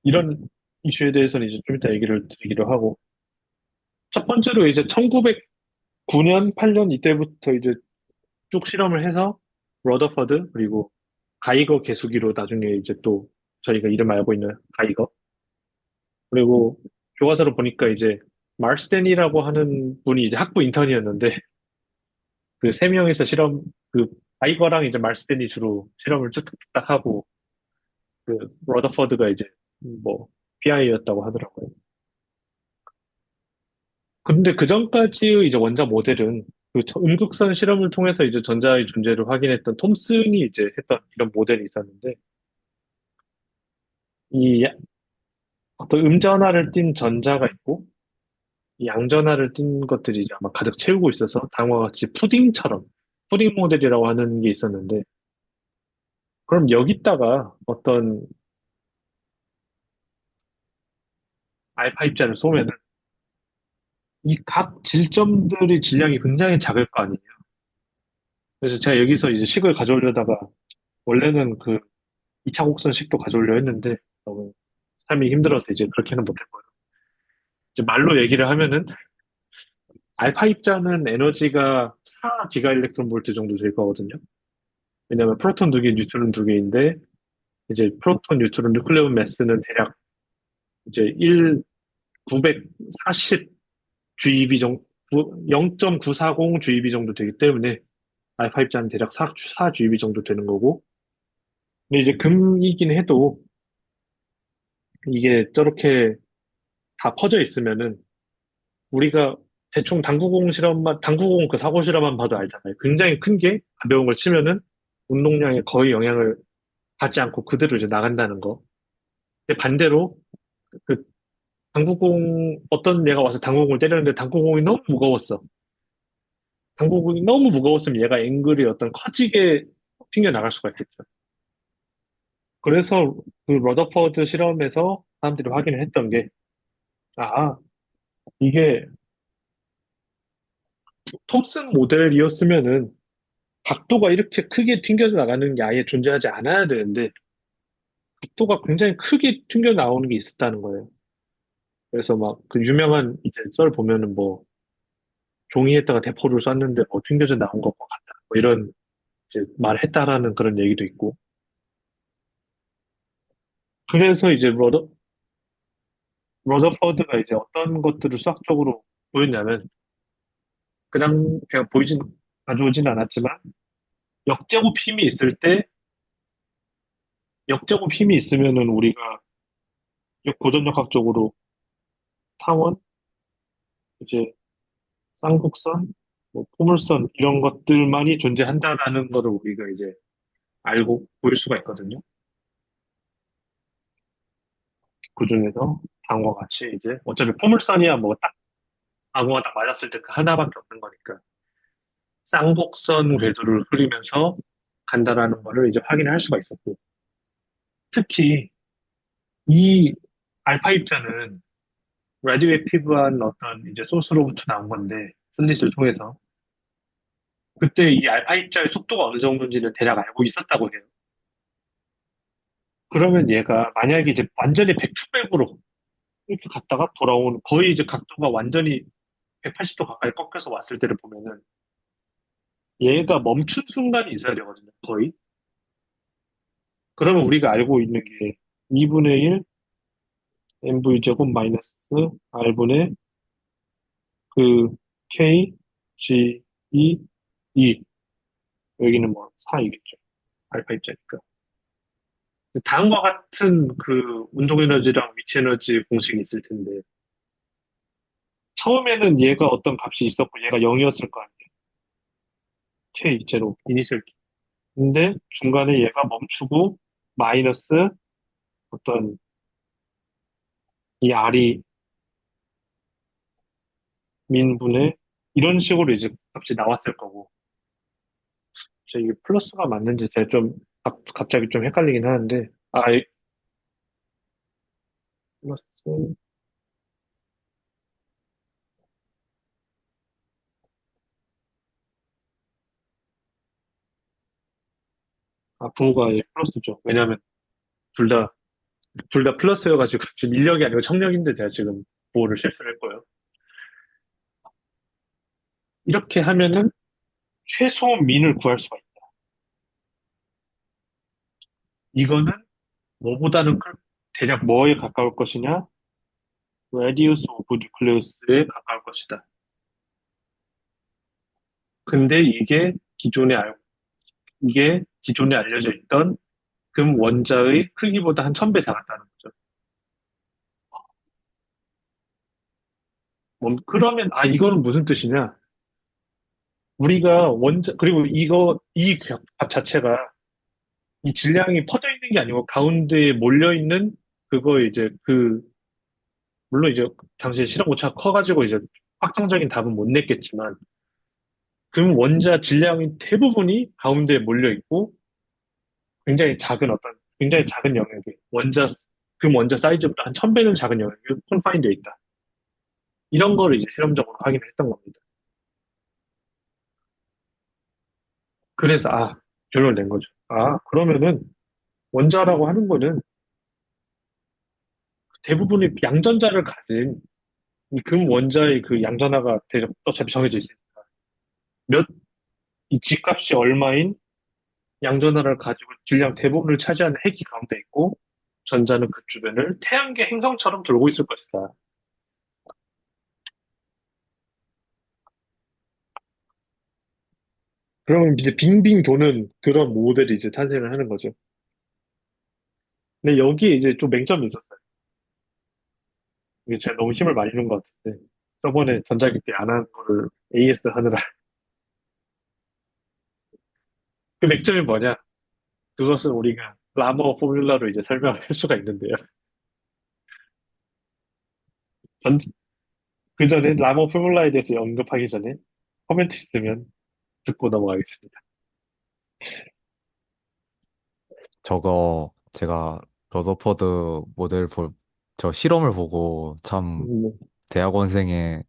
Speaker 2: 이런 이슈에 대해서는 이제 좀 이따 얘기를 드리기로 하고, 첫 번째로 이제 1909년, 8년 이때부터 이제 쭉 실험을 해서 러더퍼드 그리고 가이거 계수기로 나중에 이제 또 저희가 이름 알고 있는 가이거, 그리고 교과서로 보니까 이제 마르스덴이라고 하는 분이 이제 학부 인턴이었는데 그 세 명이서 실험, 그 가이거랑 이제 마르스덴이 주로 실험을 뚝딱 하고 그 러더퍼드가 이제 뭐 PI였다고 하더라고요. 근데 그 전까지의 이제 원자 모델은 그 음극선 실험을 통해서 이제 전자의 존재를 확인했던 톰슨이 이제 했던 이런 모델이 있었는데, 이 어떤 음전하를 띤 전자가 있고 이 양전하를 띤 것들이 이제 아마 가득 채우고 있어서 다음과 같이 푸딩처럼 푸딩 모델이라고 하는 게 있었는데, 그럼 여기다가 어떤 알파 입자를 쏘면은 이 각 질점들의 질량이 굉장히 작을 거 아니에요. 그래서 제가 여기서 이제 식을 가져오려다가 원래는 그 2차 곡선식도 가져오려 했는데 너무 삶이 힘들어서 이제 그렇게는 못했고요. 이제 말로 얘기를 하면은 알파 입자는 에너지가 4 기가 일렉트론 볼트 정도 될 거거든요. 왜냐면 프로톤 두 개, 뉴트론 두 개인데 이제 프로톤, 뉴트론, 뉴클레온 매스는 대략 이제 940 GeV 정도, 0.940 GeV 정도 되기 때문에 알파 입자는 대략 4 GeV 정도 되는 거고, 근데 이제 금이긴 해도 이게 저렇게 다 퍼져 있으면은 우리가 대충 당구공 그 사고 실험만 봐도 알잖아요. 굉장히 큰 게 가벼운 걸 치면은 운동량에 거의 영향을 받지 않고 그대로 이제 나간다는 거. 근데 반대로 그 어떤 얘가 와서 당구공을 때렸는데 당구공이 너무 무거웠어. 당구공이 너무 무거웠으면 얘가 앵글이 어떤 커지게 튕겨 나갈 수가 있겠죠. 그래서 그 러더퍼드 실험에서 사람들이 확인을 했던 게, 아, 이게 톰슨 모델이었으면은 각도가 이렇게 크게 튕겨 나가는 게 아예 존재하지 않아야 되는데 각도가 굉장히 크게 튕겨 나오는 게 있었다는 거예요. 그래서 막 그 유명한 이제 썰 보면은 뭐 종이에다가 대포를 쐈는데 뭐 튕겨져 나온 것과 같다. 뭐 이런 이제 말을 했다라는 그런 얘기도 있고. 그래서 이제 러더퍼드가 이제 어떤 것들을 수학적으로 보였냐면, 그냥 제가 가져오진 않았지만 역제곱 힘이 있을 때 역제곱 힘이 있으면은 우리가 고전역학적으로 타원, 이제 쌍곡선, 뭐 포물선 이런 것들만이 존재한다라는 거를 우리가 이제 알고 보일 수가 있거든요. 그 중에서 다음과 같이 이제 어차피 포물선이야 뭐 딱 아무거나 딱 맞았을 때 그 하나밖에 없는 거니까 쌍곡선 궤도를 흐리면서 간다라는 거를 이제 확인할 수가 있었고, 특히 이 알파 입자는 라디오액티브한 어떤 이제 소스로부터 나온 건데 슬릿을 통해서 그때 이 알파 입자의 속도가 어느 정도인지를 대략 알고 있었다고 해요. 그러면 얘가 만약에 이제 완전히 백투백으로 이렇게 갔다가 돌아오는 거의 이제 각도가 완전히 180도 가까이 꺾여서 왔을 때를 보면은 얘가 멈춘 순간이 있어야 되거든요. 거의. 그러면 우리가 알고 있는 게 2분의 1 mv 제곱 마이너스 r분의 그 k g 2 2 여기는 뭐 4이겠죠. 알파 입자니까. 다음과 같은 그 운동 에너지랑 위치 에너지 공식이 있을 텐데 처음에는 얘가 어떤 값이 있었고 얘가 0이었을 거 아니에요. k 제로 이니셜. 근데 중간에 얘가 멈추고 마이너스 어떤 이 r이 민분의 이런 식으로 이제 값이 나왔을 거고 이게 플러스가 맞는지 제가 좀 갑자기 좀 헷갈리긴 하는데 플러스 부호가 플러스죠. 왜냐하면 둘 다 둘 다 플러스여가지고 지금 인력이 아니고 청력인데 제가 지금 부호를 실수를 했고요. 이렇게 하면은 최소 민을 구할 수가 있다. 이거는 뭐보다는 대략 뭐에 가까울 것이냐? radius of nucleus에 가까울 것이다. 근데 이게 기존에 알려져 있던 금 원자의 크기보다 한 1000배 작았다는 거죠. 그러면 이거는 무슨 뜻이냐? 우리가 그리고 이 값 자체가 이 질량이 퍼져 있는 게 아니고 가운데에 몰려 있는 그거 이제 물론 이제 당시에 실험 오차가 커가지고 이제 확정적인 답은 못 냈겠지만 금 원자 질량의 대부분이 가운데에 몰려 있고 굉장히 작은 영역에 금 원자 사이즈보다 한 1000배는 작은 영역에 콘파인되어 있다. 이런 거를 이제 실험적으로 확인을 했던 겁니다. 그래서 결론을 낸 거죠. 그러면은 원자라고 하는 거는 대부분의 양전자를 가진 이 금 원자의 그 양전하가 어차피 정해져 있으니까 이 G값이 얼마인 양전하를 가지고 질량 대부분을 차지하는 핵이 가운데 있고 전자는 그 주변을 태양계 행성처럼 돌고 있을 것이다. 그러면 이제 빙빙 도는 그런 모델이 이제 탄생을 하는 거죠. 근데 여기에 이제 좀 맹점이 있었어요. 이게 제가 너무 힘을 많이 준 것 같은데 저번에 전자기 때 안 한 거를 AS 하느라 그 맹점이 뭐냐? 그것은 우리가 라머 포뮬러로 이제 설명을 할 수가 있는데요. 전, 그 전에 라머 포뮬러에 대해서 언급하기 전에 코멘트 있으면 듣고 넘어가겠습니다.
Speaker 5: 저거 제가 러더퍼드 저 실험을 보고 참
Speaker 2: 음,
Speaker 5: 대학원생의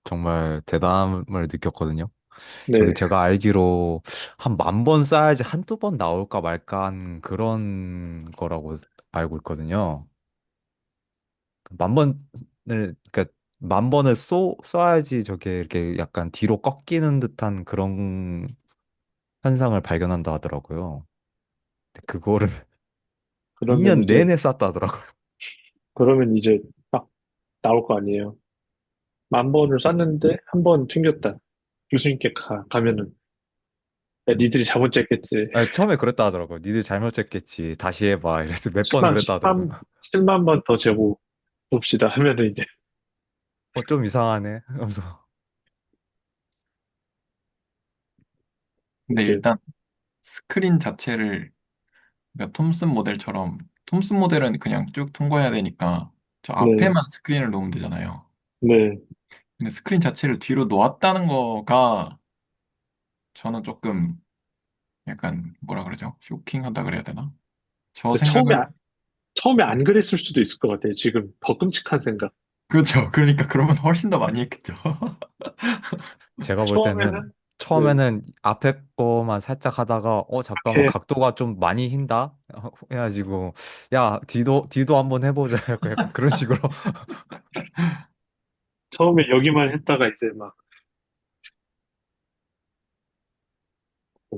Speaker 5: 정말 대담을 느꼈거든요. 저게
Speaker 2: 네,
Speaker 5: 제가 알기로 한 10,000번 쏴야지 한두 번 나올까 말까 한 그런 거라고 알고 있거든요. 10,000번을, 그러니까 10,000번을 쏴야지 저게 이렇게 약간 뒤로 꺾이는 듯한 그런 현상을 발견한다 하더라고요. 근데 그거를
Speaker 2: 그러면
Speaker 5: 2년
Speaker 2: 이제
Speaker 5: 내내 쐈다 하더라고요.
Speaker 2: 그러면 이제 딱 나올 거 아니에요. 10,000번을 쐈는데 한 번 튕겼다. 교수님께 가면은 야, 니들이 잘못 쟀겠지.
Speaker 5: 아니, 처음에 그랬다 하더라고요. 니들 잘못 쟀겠지. 다시 해봐. 이래서 몇 번을
Speaker 2: 10만,
Speaker 5: 그랬다 하더라고요.
Speaker 2: 10만 번 더 재고 봅시다 하면은 이제
Speaker 5: 좀 이상하네. 하면서.
Speaker 3: 근데
Speaker 2: 이제
Speaker 3: 일단 스크린 자체를 그러니까 톰슨 모델처럼 톰슨 모델은 그냥 쭉 통과해야 되니까 저
Speaker 2: 네,
Speaker 3: 앞에만 스크린을 놓으면 되잖아요.
Speaker 2: 네.
Speaker 3: 근데 스크린 자체를 뒤로 놓았다는 거가 저는 조금 약간 뭐라 그러죠? 쇼킹하다 그래야 되나? 저
Speaker 2: 근데 처음에
Speaker 3: 생각은
Speaker 2: 처음에 안 그랬을 수도 있을 것 같아요. 지금 더 끔찍한 생각.
Speaker 3: 그렇죠. 그러니까 그러면 훨씬 더 많이 했겠죠.
Speaker 5: 제가 볼 때는
Speaker 2: 처음에는 네.
Speaker 5: 처음에는 앞에 거만 살짝 하다가 잠깐만
Speaker 2: 이렇게
Speaker 5: 각도가 좀 많이 흰다 해가지고 야 뒤도 한번 해보자 약간 그런 식으로.
Speaker 2: 처음에 여기만 했다가 이제 막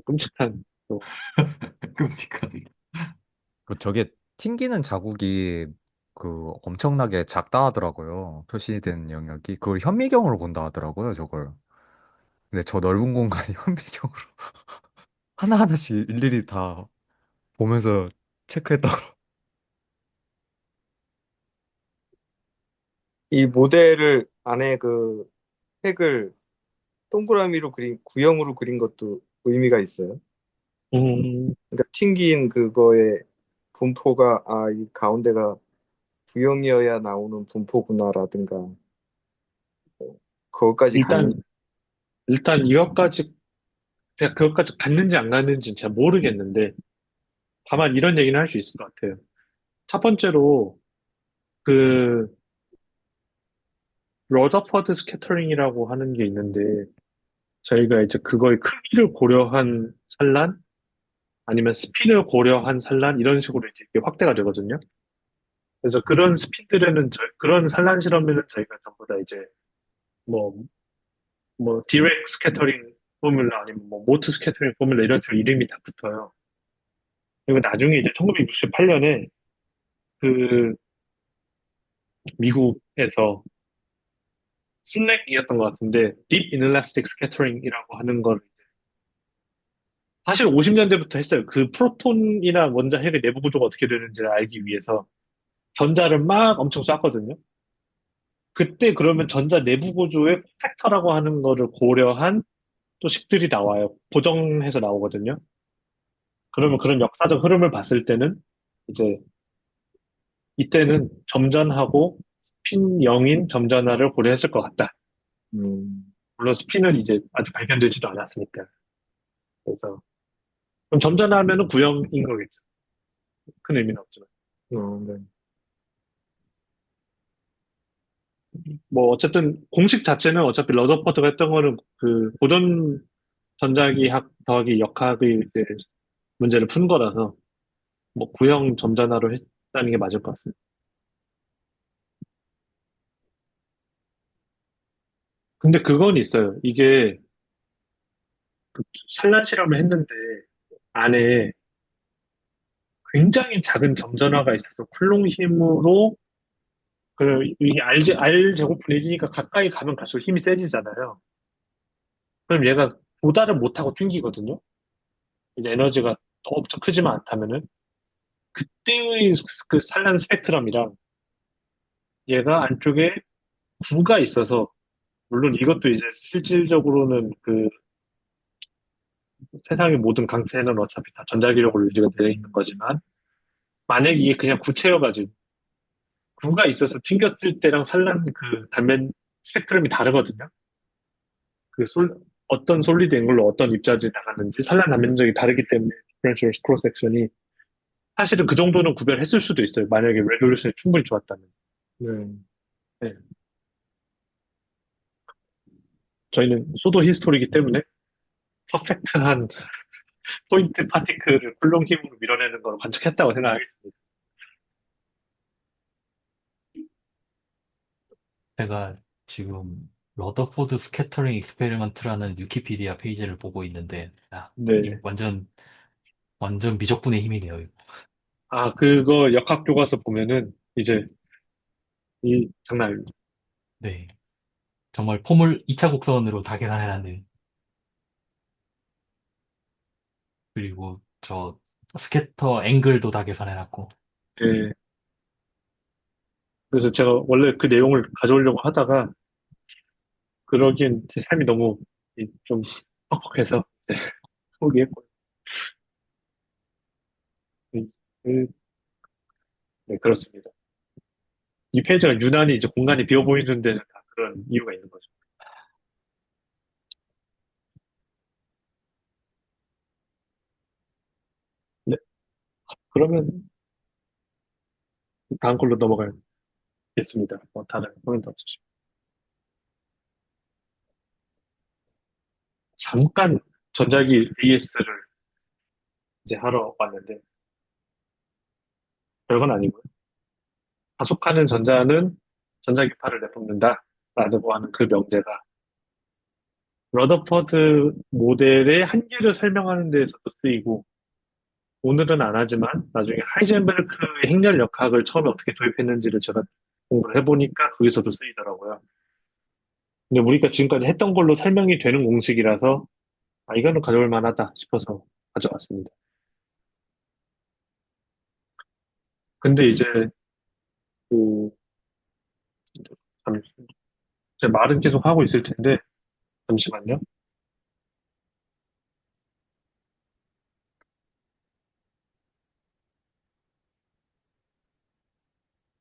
Speaker 2: 끔찍한 또
Speaker 1: 끔찍하네.
Speaker 5: 저게 튕기는 자국이 엄청나게 작다 하더라고요. 표시된 영역이 그걸 현미경으로 본다 하더라고요, 저걸. 근데 저 넓은 공간이 현미경으로 하나하나씩 일일이 다 보면서 체크했다고.
Speaker 4: 이 모델을 안에 그 색을 동그라미로 그린 구형으로 그린 것도 의미가 있어요.
Speaker 2: 음,
Speaker 4: 그러니까 튕긴 그거의 분포가 이 가운데가 구형이어야 나오는 분포구나라든가 그것까지
Speaker 2: 일단
Speaker 4: 갖는.
Speaker 2: 일단 이것까지 제가 그것까지 갔는지 안 갔는지는 잘 모르겠는데 다만 이런 얘기는 할 수 있을 것 같아요. 첫 번째로 그 러더퍼드 스캐터링이라고 하는 게 있는데 저희가 이제 그거의 크기를 고려한 산란 아니면 스핀을 고려한 산란 이런 식으로 이제 이게 확대가 되거든요. 그래서 그런 스핀들에는 그런 산란 실험에는 저희가 전부 다 이제 뭐 디렉 스캐터링 포뮬라 아니면 뭐 모트 스캐터링 포뮬라 이런 식으로 이름이 다 붙어요. 그리고 나중에 이제 1968년에 그 미국에서 슬랙이었던 것 같은데 Deep Inelastic Scattering이라고 하는 걸 사실 50년대부터 했어요. 그 프로톤이나 원자 핵의 내부 구조가 어떻게 되는지를 알기 위해서 전자를 막 엄청 쐈거든요. 그때 그러면 전자 내부 구조의 팩터라고 하는 거를 고려한 또 식들이 나와요. 보정해서 나오거든요. 그러면 그런 역사적 흐름을 봤을 때는 이제 이때는 점전하고 스핀 0인 점전화를 고려했을 것 같다.
Speaker 4: 음,
Speaker 2: 물론 스핀은 이제 아직 발견되지도 않았으니까. 그래서 그럼 점전화하면은 구형인 거겠죠. 큰 의미는 없지만.
Speaker 4: 네.
Speaker 2: 뭐 어쨌든 공식 자체는 어차피 러더퍼드가 했던 거는 그 보존 전자기학 더하기 역학의 이제 문제를 푼 거라서 뭐 구형 점전화로 했다는 게 맞을 것 같습니다. 근데 그건 있어요. 이게 그 산란 실험을 했는데 안에 굉장히 작은 점전화가 있어서 쿨롱 힘으로 이게 R 제곱분 1이니까 가까이 가면 갈수록 힘이 세지잖아요. 그럼 얘가 도달을 못하고 튕기거든요. 이제 에너지가 엄청 크지만 않다면은 그때의 그 산란 스펙트럼이랑 얘가 안쪽에 구가 있어서 물론 이것도 이제 실질적으로는 그 세상의 모든 강체는 어차피 다 전자기력으로 유지가 되어 있는 거지만 만약에 이게 그냥 구체여가지고 구가 있어서 튕겼을 때랑 산란 그 단면 스펙트럼이 다르거든요. 어떤 솔리드 앵글로 어떤 입자들이 나갔는지 산란 단면적이 다르기 때문에 디퍼런셜 크로스 섹션이 사실은 그 정도는 구별했을 수도 있어요. 만약에 레졸루션이 충분히 좋았다면.
Speaker 4: 네.
Speaker 2: 네. 저희는 수도 히스토리이기 때문에 퍼펙트한 포인트 파티클을 쿨롱 힘으로 밀어내는 걸 관측했다고 생각하겠습니다.
Speaker 1: 제가 지금 러더포드 스캐터링 익스페리먼트라는 위키피디아 페이지를 보고 있는데, 이
Speaker 2: 네.
Speaker 1: 완전 미적분의 힘이네요, 이거.
Speaker 2: 아, 그거 역학 교과서 보면은 이제 이 장난 아닙니다.
Speaker 1: 네. 정말 폼을 2차 곡선으로 다 계산해놨네요. 그리고 저 스캐터 앵글도 다 계산해놨고.
Speaker 2: 예. 그래서 제가 원래 그 내용을 가져오려고 하다가 그러기엔 제 삶이 너무 좀 퍽퍽해서 네, 포기했고. 음, 음, 네, 그렇습니다. 이 페이지가 유난히 이제 공간이 비어 보이는 데는 다 그런 이유가 있는 거죠. 네, 그러면 다음 걸로 넘어가겠습니다. 다른 코멘트 없으시죠? 잠깐 전자기 AS를 이제 하러 왔는데 별건 아니고요. 가속하는 전자는 전자기파를 내뿜는다. 라고 하는 그 명제가 러더퍼드 모델의 한계를 설명하는 데에서도 쓰이고 오늘은 안 하지만 나중에 하이젠베르크의 행렬 역학을 처음에 어떻게 도입했는지를 제가 공부를 해보니까 거기서도 쓰이더라고요. 근데 우리가 지금까지 했던 걸로 설명이 되는 공식이라서 아, 이거는 가져올 만하다 싶어서 가져왔습니다. 근데 이제 그 잠- 제 말은 계속 하고 있을 텐데 잠시만요.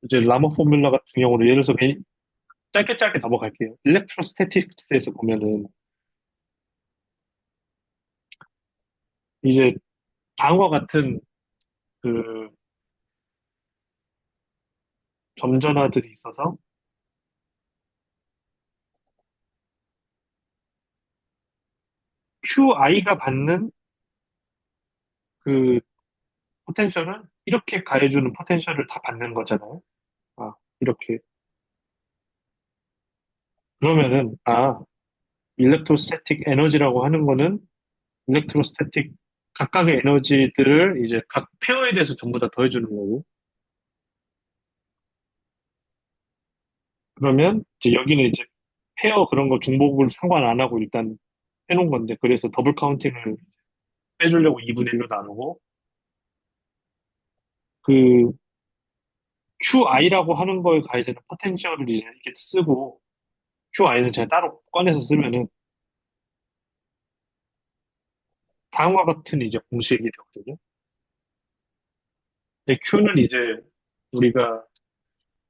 Speaker 2: 이제 라모 포뮬러 같은 경우는 예를 들어서 짧게 짧게 넘어갈게요. 일렉트로스태틱스에서 보면은 이제 다음과 같은 그 점전화들이 있어서 QI가 받는 그 포텐셜은 이렇게 가해주는 포텐셜을 다 받는 거잖아요. 아, 이렇게. 그러면은, 아, 일렉트로스태틱 에너지라고 하는 거는 일렉트로스태틱 각각의 에너지들을 이제 각 페어에 대해서 전부 다 더해주는 거고. 그러면 이제 여기는 이제 페어 그런 거 중복을 상관 안 하고 일단 해놓은 건데, 그래서 더블 카운팅을 빼주려고 2분의 1로 나누고, 그 QI라고 하는 거에 가해지는 포텐셜을 이제 이렇게 쓰고, QI는 제가 따로 꺼내서 쓰면은 다음과 같은 이제 공식이 되거든요. 근데 Q는 이제 우리가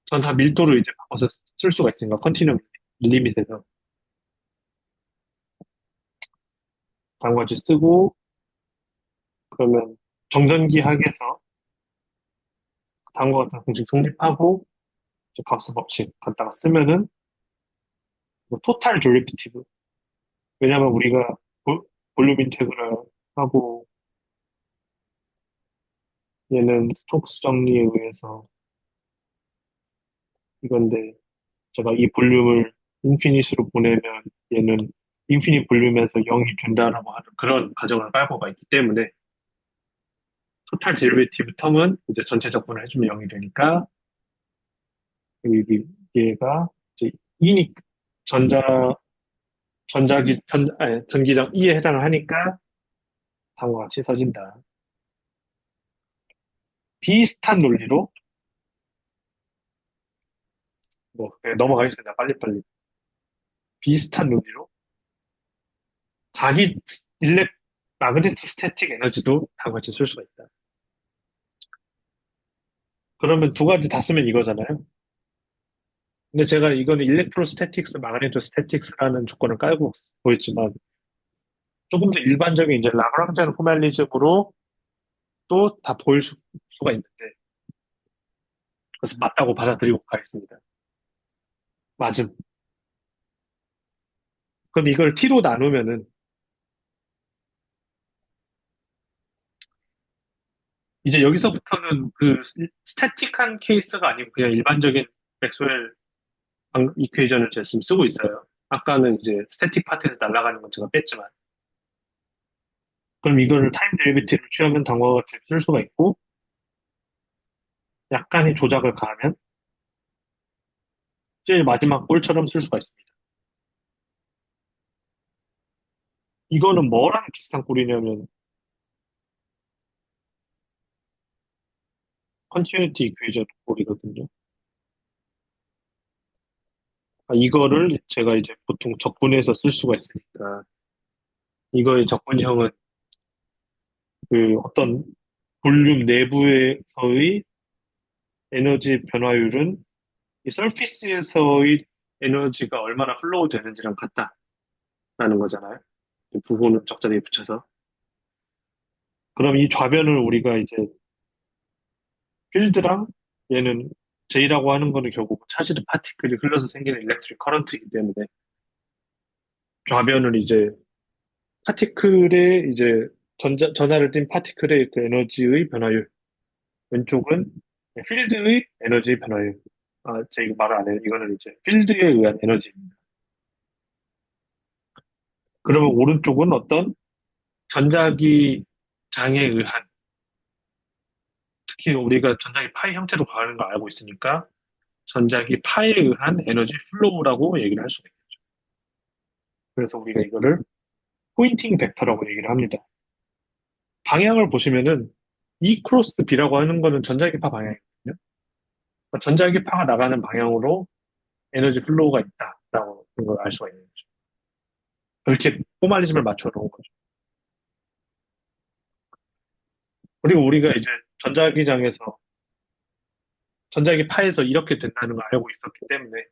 Speaker 2: 전사 밀도를 이제 바꿔서 쓸 수가 있으니까 컨티뉴엄 리밋에서 다음과 같이 쓰고 그러면 정전기 학에서 다음과 같은 공식 성립하고 이제 값수 법칙 갖다가 쓰면은 뭐 토탈 데리비티브 왜냐면 우리가 볼륨 인테그랄 하고 얘는 스톡스 정리에 의해서 이건데 제가 이 볼륨을 인피니트로 보내면 얘는 인피니트 볼륨에서 0이 된다라고 하는 그런 가정을 깔고가 있기 때문에 토탈 데리베이티브 텀은 이제 전체 적분을 해주면 0이 되니까 여기 얘가 이제 E니 전자 아니, 전기장 E에 해당을 하니까 다음과 같이 써진다. 비슷한 논리로 뭐 네, 넘어가겠습니다. 빨리빨리. 비슷한 논리로 자기 일렉 마그네틱 스태틱 에너지도 다음과 같이 쓸 수가 있다. 그러면 두 가지 다 쓰면 이거잖아요. 근데 제가 이거는 일렉트로스태틱스, 마그네토스태틱스라는 조건을 깔고 보였지만 조금 더 일반적인 이제 라그랑지안 포멀리즘으로 또 다 보일 수가 있는데 그래서 맞다고 받아들이고 가겠습니다. 맞음. 그럼 이걸 t로 나누면은 이제 여기서부터는 그 스태틱한 케이스가 아니고 그냥 일반적인 맥스웰 이퀘이션을 제가 지금 쓰고 있어요. 아까는 이제 스태틱 파트에서 날아가는 건 제가 뺐지만 그럼 이거를 타임 데리베이티브를 취하면 다음과 같이 쓸 수가 있고 약간의 조작을 가하면 제일 마지막 꼴처럼 쓸 수가 있습니다. 이거는 뭐랑 비슷한 꼴이냐면 컨티뉴티 이퀘이션 꼴이거든요. 아, 이거를 제가 이제 보통 적분해서 쓸 수가 있으니까 이거의 적분형은 그 어떤 볼륨 내부에서의 에너지 변화율은 이 서피스에서의 에너지가 얼마나 플로우 되는지랑 같다라는 거잖아요. 이 부호는 적절히 붙여서. 그럼 이 좌변을 우리가 이제 필드랑 얘는 J라고 하는 거는 결국 차지드 파티클이 흘러서 생기는 일렉트릭 커런트이기 때문에 좌변을 이제 파티클의 이제 전하를 띤 파티클의 그 에너지의 변화율. 왼쪽은 필드의 에너지의 변화율. 아, 제가 이거 말을 안 해요. 이거는 이제 필드에 의한 에너지입니다. 그러면 오른쪽은 어떤 전자기 장에 의한, 특히 우리가 전자기 파이 형태로 가는 걸 알고 있으니까 전자기 파에 의한 에너지 플로우라고 얘기를 할 수가 있겠죠. 그래서 우리가 이거를 포인팅 벡터라고 얘기를 합니다. 방향을 보시면은 E 크로스 B라고 하는 거는 전자기파 방향이거든요. 그러니까 전자기파가 나가는 방향으로 에너지 플로우가 있다라고 그런 걸 알 수가 있는 거죠. 그렇게 포멀리즘을 맞춰 놓은 거죠. 그리고 우리가 이제 전자기장에서 전자기파에서 이렇게 된다는 걸 알고 있었기 때문에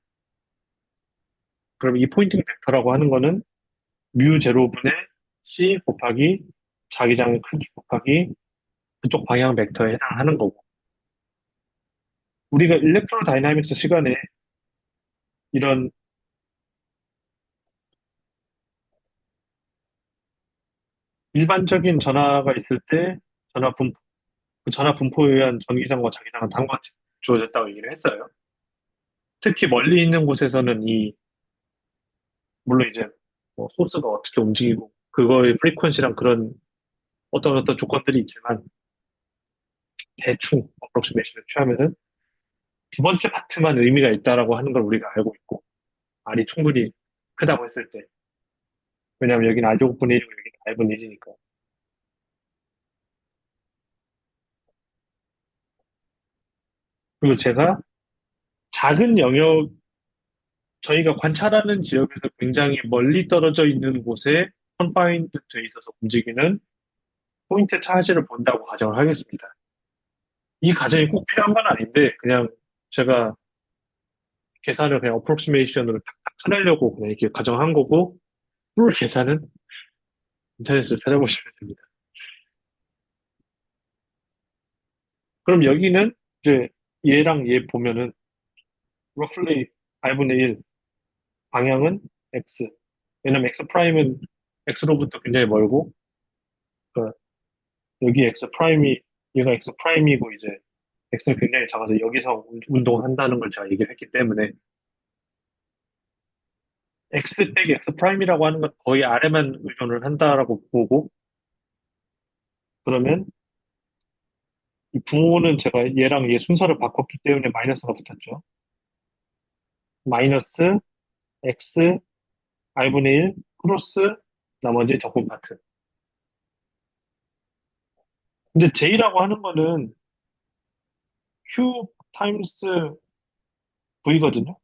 Speaker 2: 그럼 이 포인팅 벡터라고 하는 거는 뮤 제로분의 C 곱하기 자기장의 크기 곱하기 그쪽 방향 벡터에 해당하는 거고 우리가 일렉트로다이나믹스 시간에 이런 일반적인 전하가 있을 때 전하 분포, 그 전하 분포에 의한 전기장과 자기장은 다음과 같이 주어졌다고 얘기를 했어요. 특히 멀리 있는 곳에서는 물론 이제 뭐 소스가 어떻게 움직이고 그거의 프리퀀시랑 그런 어떤 조건들이 있지만 대충 어프로시메이션을 취하면은 두 번째 파트만 의미가 있다라고 하는 걸 우리가 알고 있고 R이 충분히 크다고 했을 때 왜냐하면 여기는 R 제곱분의 1이고 여기는 R분의 1이니까 그리고 제가 작은 영역 저희가 관찰하는 지역에서 굉장히 멀리 떨어져 있는 곳에 컨파인드 돼 있어서 움직이는 포인트 차지를 본다고 가정을 하겠습니다. 이 가정이 꼭 필요한 건 아닌데 그냥 제가 계산을 그냥 어프로시메이션으로 탁탁 쳐내려고 그냥 이렇게 가정한 거고 풀 계산은 인터넷에서 찾아보시면 됩니다. 그럼 여기는 이제 얘랑 얘 보면은 roughly 8분의 1 방향은 x 왜냐면 x 프라임은 x로부터 굉장히 멀고 그러니까 여기 x 프라임이 얘가 x 프라임이고 이제 x는 굉장히 작아서 여기서 운동을 한다는 걸 제가 얘기를 했기 때문에 x 빼기 x 프라임이라고 하는 건 거의 아래만 의존을 한다라고 보고 그러면 이 부호는 제가 얘랑 얘 순서를 바꿨기 때문에 마이너스가 붙었죠. 마이너스 x r분의 1 플러스 나머지 적분 파트. 근데 j라고 하는 거는 q 타임스 v거든요.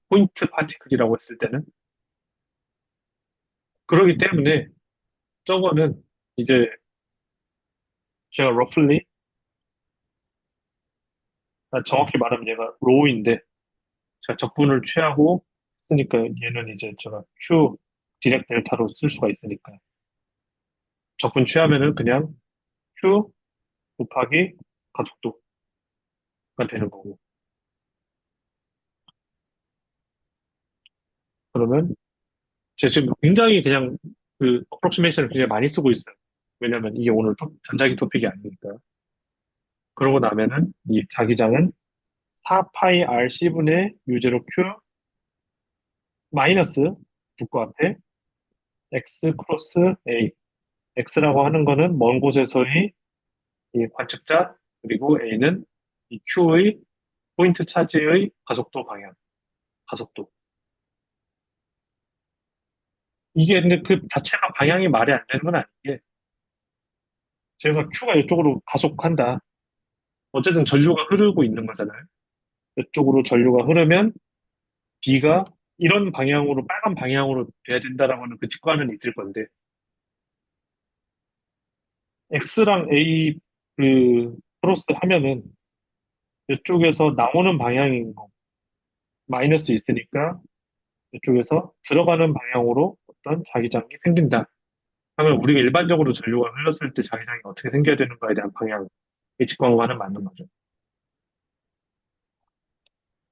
Speaker 2: 포인트 파티클이라고 했을 때는. 그렇기 때문에 저거는 이제 제가 roughly 정확히 말하면 얘가 로우인데 제가 적분을 취하고 쓰니까 얘는 이제 제가 q 디렉 델타로 쓸 수가 있으니까 적분 취하면은 그냥 q 곱하기 가속도가 되는 거고 그러면 제가 지금 굉장히 그냥 그 어프로시메이션을 굉장히 많이 쓰고 있어요. 왜냐면 이게 오늘 전자기 토픽이 아니니까. 그러고 나면은 이 자기장은 4파이 RC분의 U0Q 마이너스 붙고 앞에 X 크로스 A. X라고 하는 거는 먼 곳에서의 이 관측자, 그리고 A는 이 Q의 포인트 차지의 가속도 방향, 가속도. 이게 근데 그 자체가 방향이 말이 안 되는 건 아니게 제가 Q가 이쪽으로 가속한다. 어쨌든 전류가 흐르고 있는 거잖아요. 이쪽으로 전류가 흐르면 B가 이런 방향으로, 빨간 방향으로 돼야 된다라고 하는 그 직관은 있을 건데, X랑 A 크로스 하면은 이쪽에서 나오는 방향인 거, 마이너스 있으니까 이쪽에서 들어가는 방향으로 어떤 자기장이 생긴다. 하면 우리가 일반적으로 전류가 흘렀을 때 자기장이 어떻게 생겨야 되는가에 대한 방향, 이 직관과는 맞는 거죠.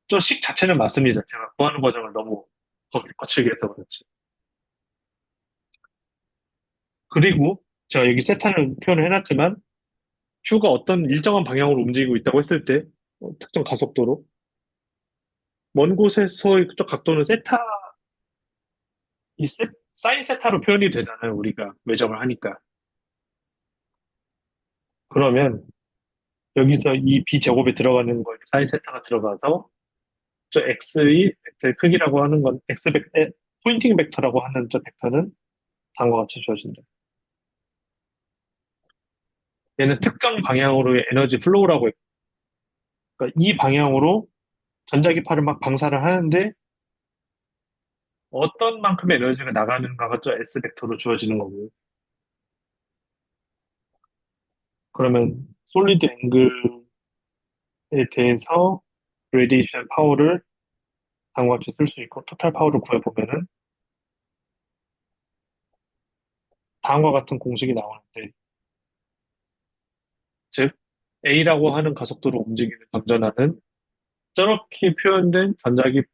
Speaker 2: 저 식 자체는 맞습니다. 제가 구하는 과정을 너무 거칠게 해서 그렇지. 그리고 제가 여기 세타를 표현을 해놨지만 Q가 어떤 일정한 방향으로 움직이고 있다고 했을 때 특정 가속도로 먼 곳에서의 그쪽 각도는 세타, 사인 세타로 표현이 되잖아요. 우리가 외접을 하니까. 그러면 여기서 이 B 제곱에 들어가는 거 사인 세타가 들어가서 저 벡터의 크기라고 하는 건 포인팅 벡터라고 하는 저 벡터는 다음과 같이 주어진다. 얘는 특정 방향으로의 에너지 플로우라고 했고, 그러니까 이 방향으로 전자기파를 막 방사를 하는데 어떤 만큼의 에너지가 나가는가가 저 S 벡터로 주어지는 거고요. 그러면 솔리드 앵글에 대해서 레디에이션 파워를 다음과 같이 쓸 수 있고 토탈 파워를 구해보면은 다음과 같은 공식이 나오는데, 즉 A라고 하는 가속도로 움직이는 전전하는 저렇게 표현된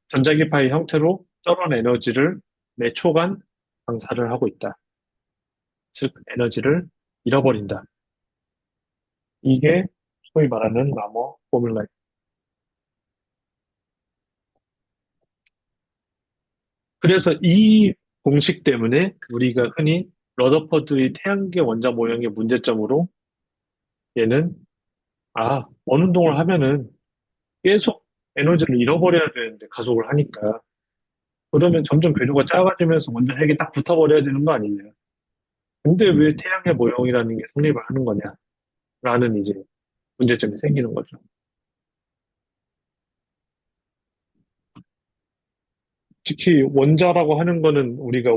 Speaker 2: 전자기파의 형태로 저런 에너지를 매 초간 방사를 하고 있다. 즉 에너지를 잃어버린다. 이게 소위 말하는 라머 포뮬라. 그래서 이 공식 때문에 우리가 흔히 러더퍼드의 태양계 원자 모형의 문제점으로 얘는 원운동을 하면은 계속 에너지를 잃어버려야 되는데 가속을 하니까 그러면 점점 궤도가 작아지면서 원자 핵이 딱 붙어버려야 되는 거 아니냐. 근데 왜 태양의 모형이라는 게 성립을 하는 거냐라는 이제 문제점이 생기는 거죠. 특히 원자라고 하는 거는 우리가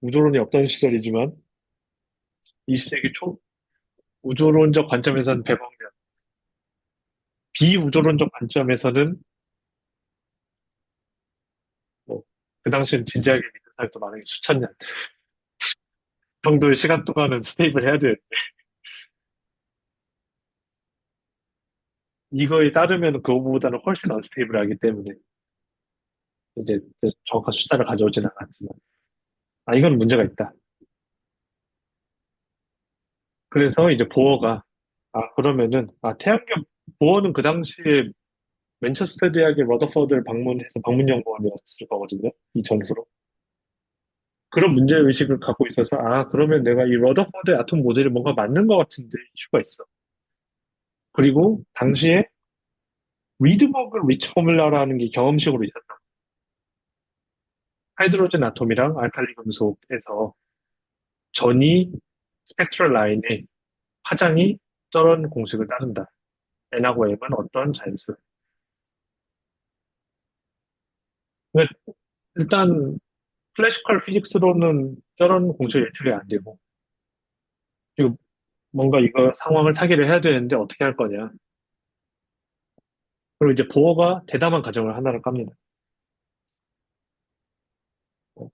Speaker 2: 우주론이 없던 시절이지만 20세기 초 우주론적 관점에서는 대박이야. 비우주론적 관점에서는 뭐 그 당시엔 진지하게 믿는 사람도 많으니 수천 년 정도의 시간 동안은 스테이블 해야 돼. 이거에 따르면 그거보다는 훨씬 언스테이블하기 때문에 이제 정확한 숫자를 가져오지는 않았지만 이건 문제가 있다. 그래서 이제 보어가 그러면은 태양계 보어는 그 당시에 맨체스터 대학의 러더퍼드를 방문해서 방문 연구원이었을 거거든요. 이 전후로. 그런 문제의식을 갖고 있어서 그러면 내가 이 러더퍼드의 아톰 모델이 뭔가 맞는 것 같은데 이슈가 있어. 그리고 당시에 리드버그 리치 포뮬라라는 게 경험식으로 있었다. 하이드로젠 아톰이랑 알칼리 금속에서 전이 스펙트럴 라인에 파장이 저런 공식을 따른다. N하고 M은 어떤 자연수. 근데 일단 클래시컬 피직스로는 저런 공식이 예측이 안 되고 지금 뭔가 이거 상황을 타개를 해야 되는데 어떻게 할 거냐. 그리고 이제 보어가 대담한 가정을 하나를 깝니다.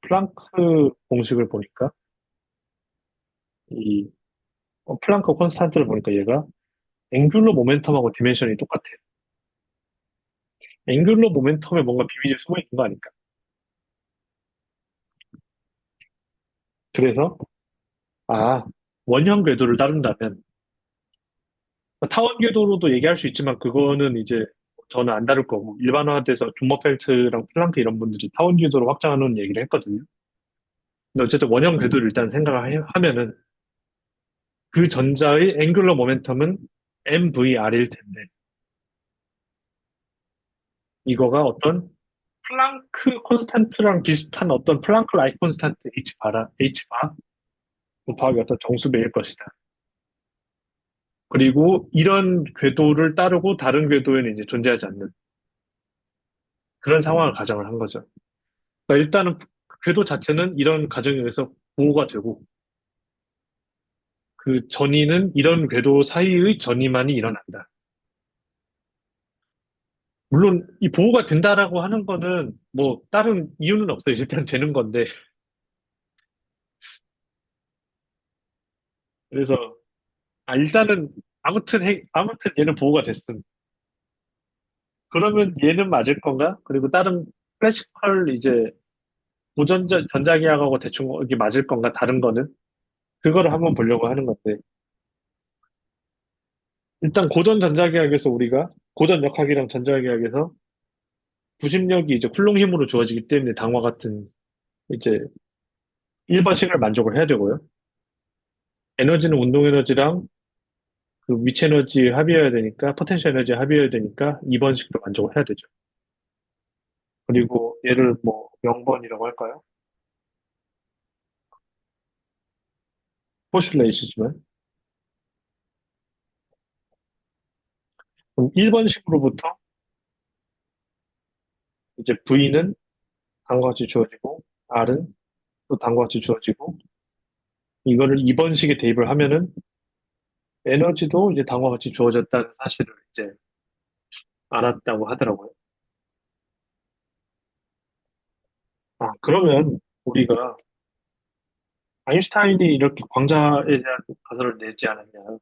Speaker 2: 플랑크 공식을 보니까 이 플랑크 콘스탄트를 보니까 얘가 앵귤러 모멘텀하고 디멘션이 똑같아요. 앵귤러 모멘텀에 뭔가 비밀이 숨어 있는 거 아닐까? 그래서 원형 궤도를 따른다면 타원 궤도로도 얘기할 수 있지만 그거는 이제 저는 안 다룰 거고 일반화돼서 존머펠트랑 플랑크 이런 분들이 타원 궤도로 확장하는 얘기를 했거든요. 근데 어쨌든 원형 궤도를 일단 생각을 하면은 그 전자의 앵귤러 모멘텀은 MVR일 텐데 이거가 어떤 플랑크 콘스탄트랑 비슷한 어떤 플랑크 라이크 콘스탄트 H바 곱하기 어떤 정수배일 것이다. 그리고 이런 궤도를 따르고 다른 궤도에는 이제 존재하지 않는 그런 상황을 가정을 한 거죠. 그러니까 일단은 궤도 자체는 이런 가정에 의해서 보호가 되고 그 전이는 이런 궤도 사이의 전이만이 일어난다. 물론 이 보호가 된다라고 하는 거는 뭐 다른 이유는 없어요. 일단 되는 건데. 그래서 일단은 아무튼 얘는 보호가 됐음. 그러면 얘는 맞을 건가? 그리고 다른 클래시컬 이제 전자기하고 대충 이게 맞을 건가? 다른 거는? 그거를 한번 보려고 하는 건데, 일단 고전 전자계약에서 우리가, 고전 역학이랑 전자계약에서 구심력이 이제 쿨롱 힘으로 주어지기 때문에 당화 같은 이제 일반식을 만족을 해야 되고요. 에너지는 운동 에너지랑 그 위치 에너지 합이어야 되니까, 포텐셜 에너지 합이어야 되니까 2번식도 만족을 해야 되죠. 그리고 얘를 뭐 0번이라고 할까요? 포슐레이시지만. 그럼 1번식으로부터 이제 V는 다음과 같이 주어지고, R은 또 다음과 같이 주어지고, 이거를 2번식에 대입을 하면은 에너지도 이제 다음과 같이 주어졌다는 사실을 이제 알았다고 하더라고요. 아, 그러면 우리가 아인슈타인이 이렇게 광자에 대한 가설을 내지 않았냐.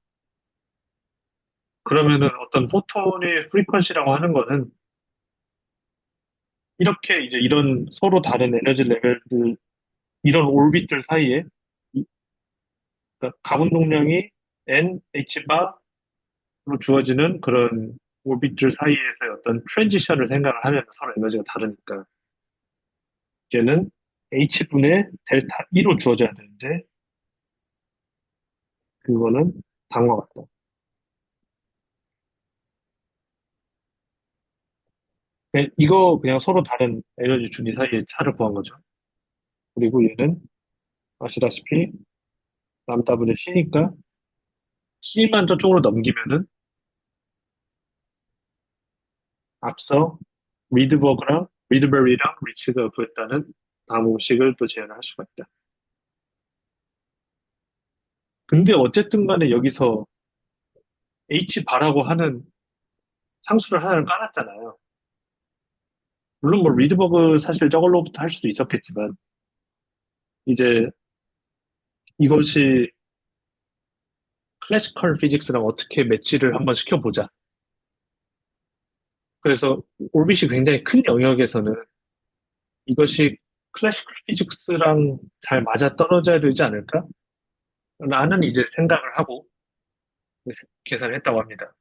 Speaker 2: 그러면은 어떤 포톤의 프리퀀시라고 하는 거는 이렇게 이제 이런 서로 다른 에너지 레벨들, 이런 올빗들 사이에 그러니까 가분 동량이 n, h바로 주어지는 그런 올빗들 사이에서의 어떤 트랜지션을 생각을 하면 서로 에너지가 다르니까 얘는 h분의 델타 E로 주어져야 되는데 그거는 다음과 같다. 이거 그냥 서로 다른 에너지 준위 사이의 차를 구한 거죠. 그리고 얘는 아시다시피 람다분의 C니까 C만 저쪽으로 넘기면은 앞서 리드버리랑 리츠가 구했다는 다음 공식을 또 재현할 수가 있다. 근데 어쨌든 간에 여기서 H바라고 하는 상수를 하나를 깔았잖아요. 물론 뭐 리드버그 사실 저걸로부터 할 수도 있었겠지만 이제 이것이 클래시컬 피직스랑 어떻게 매치를 한번 시켜보자. 그래서 올빗이 굉장히 큰 영역에서는 이것이 클래시컬 피직스랑 잘 맞아 떨어져야 되지 않을까? 라는 이제 생각을 하고 계산을 했다고 합니다.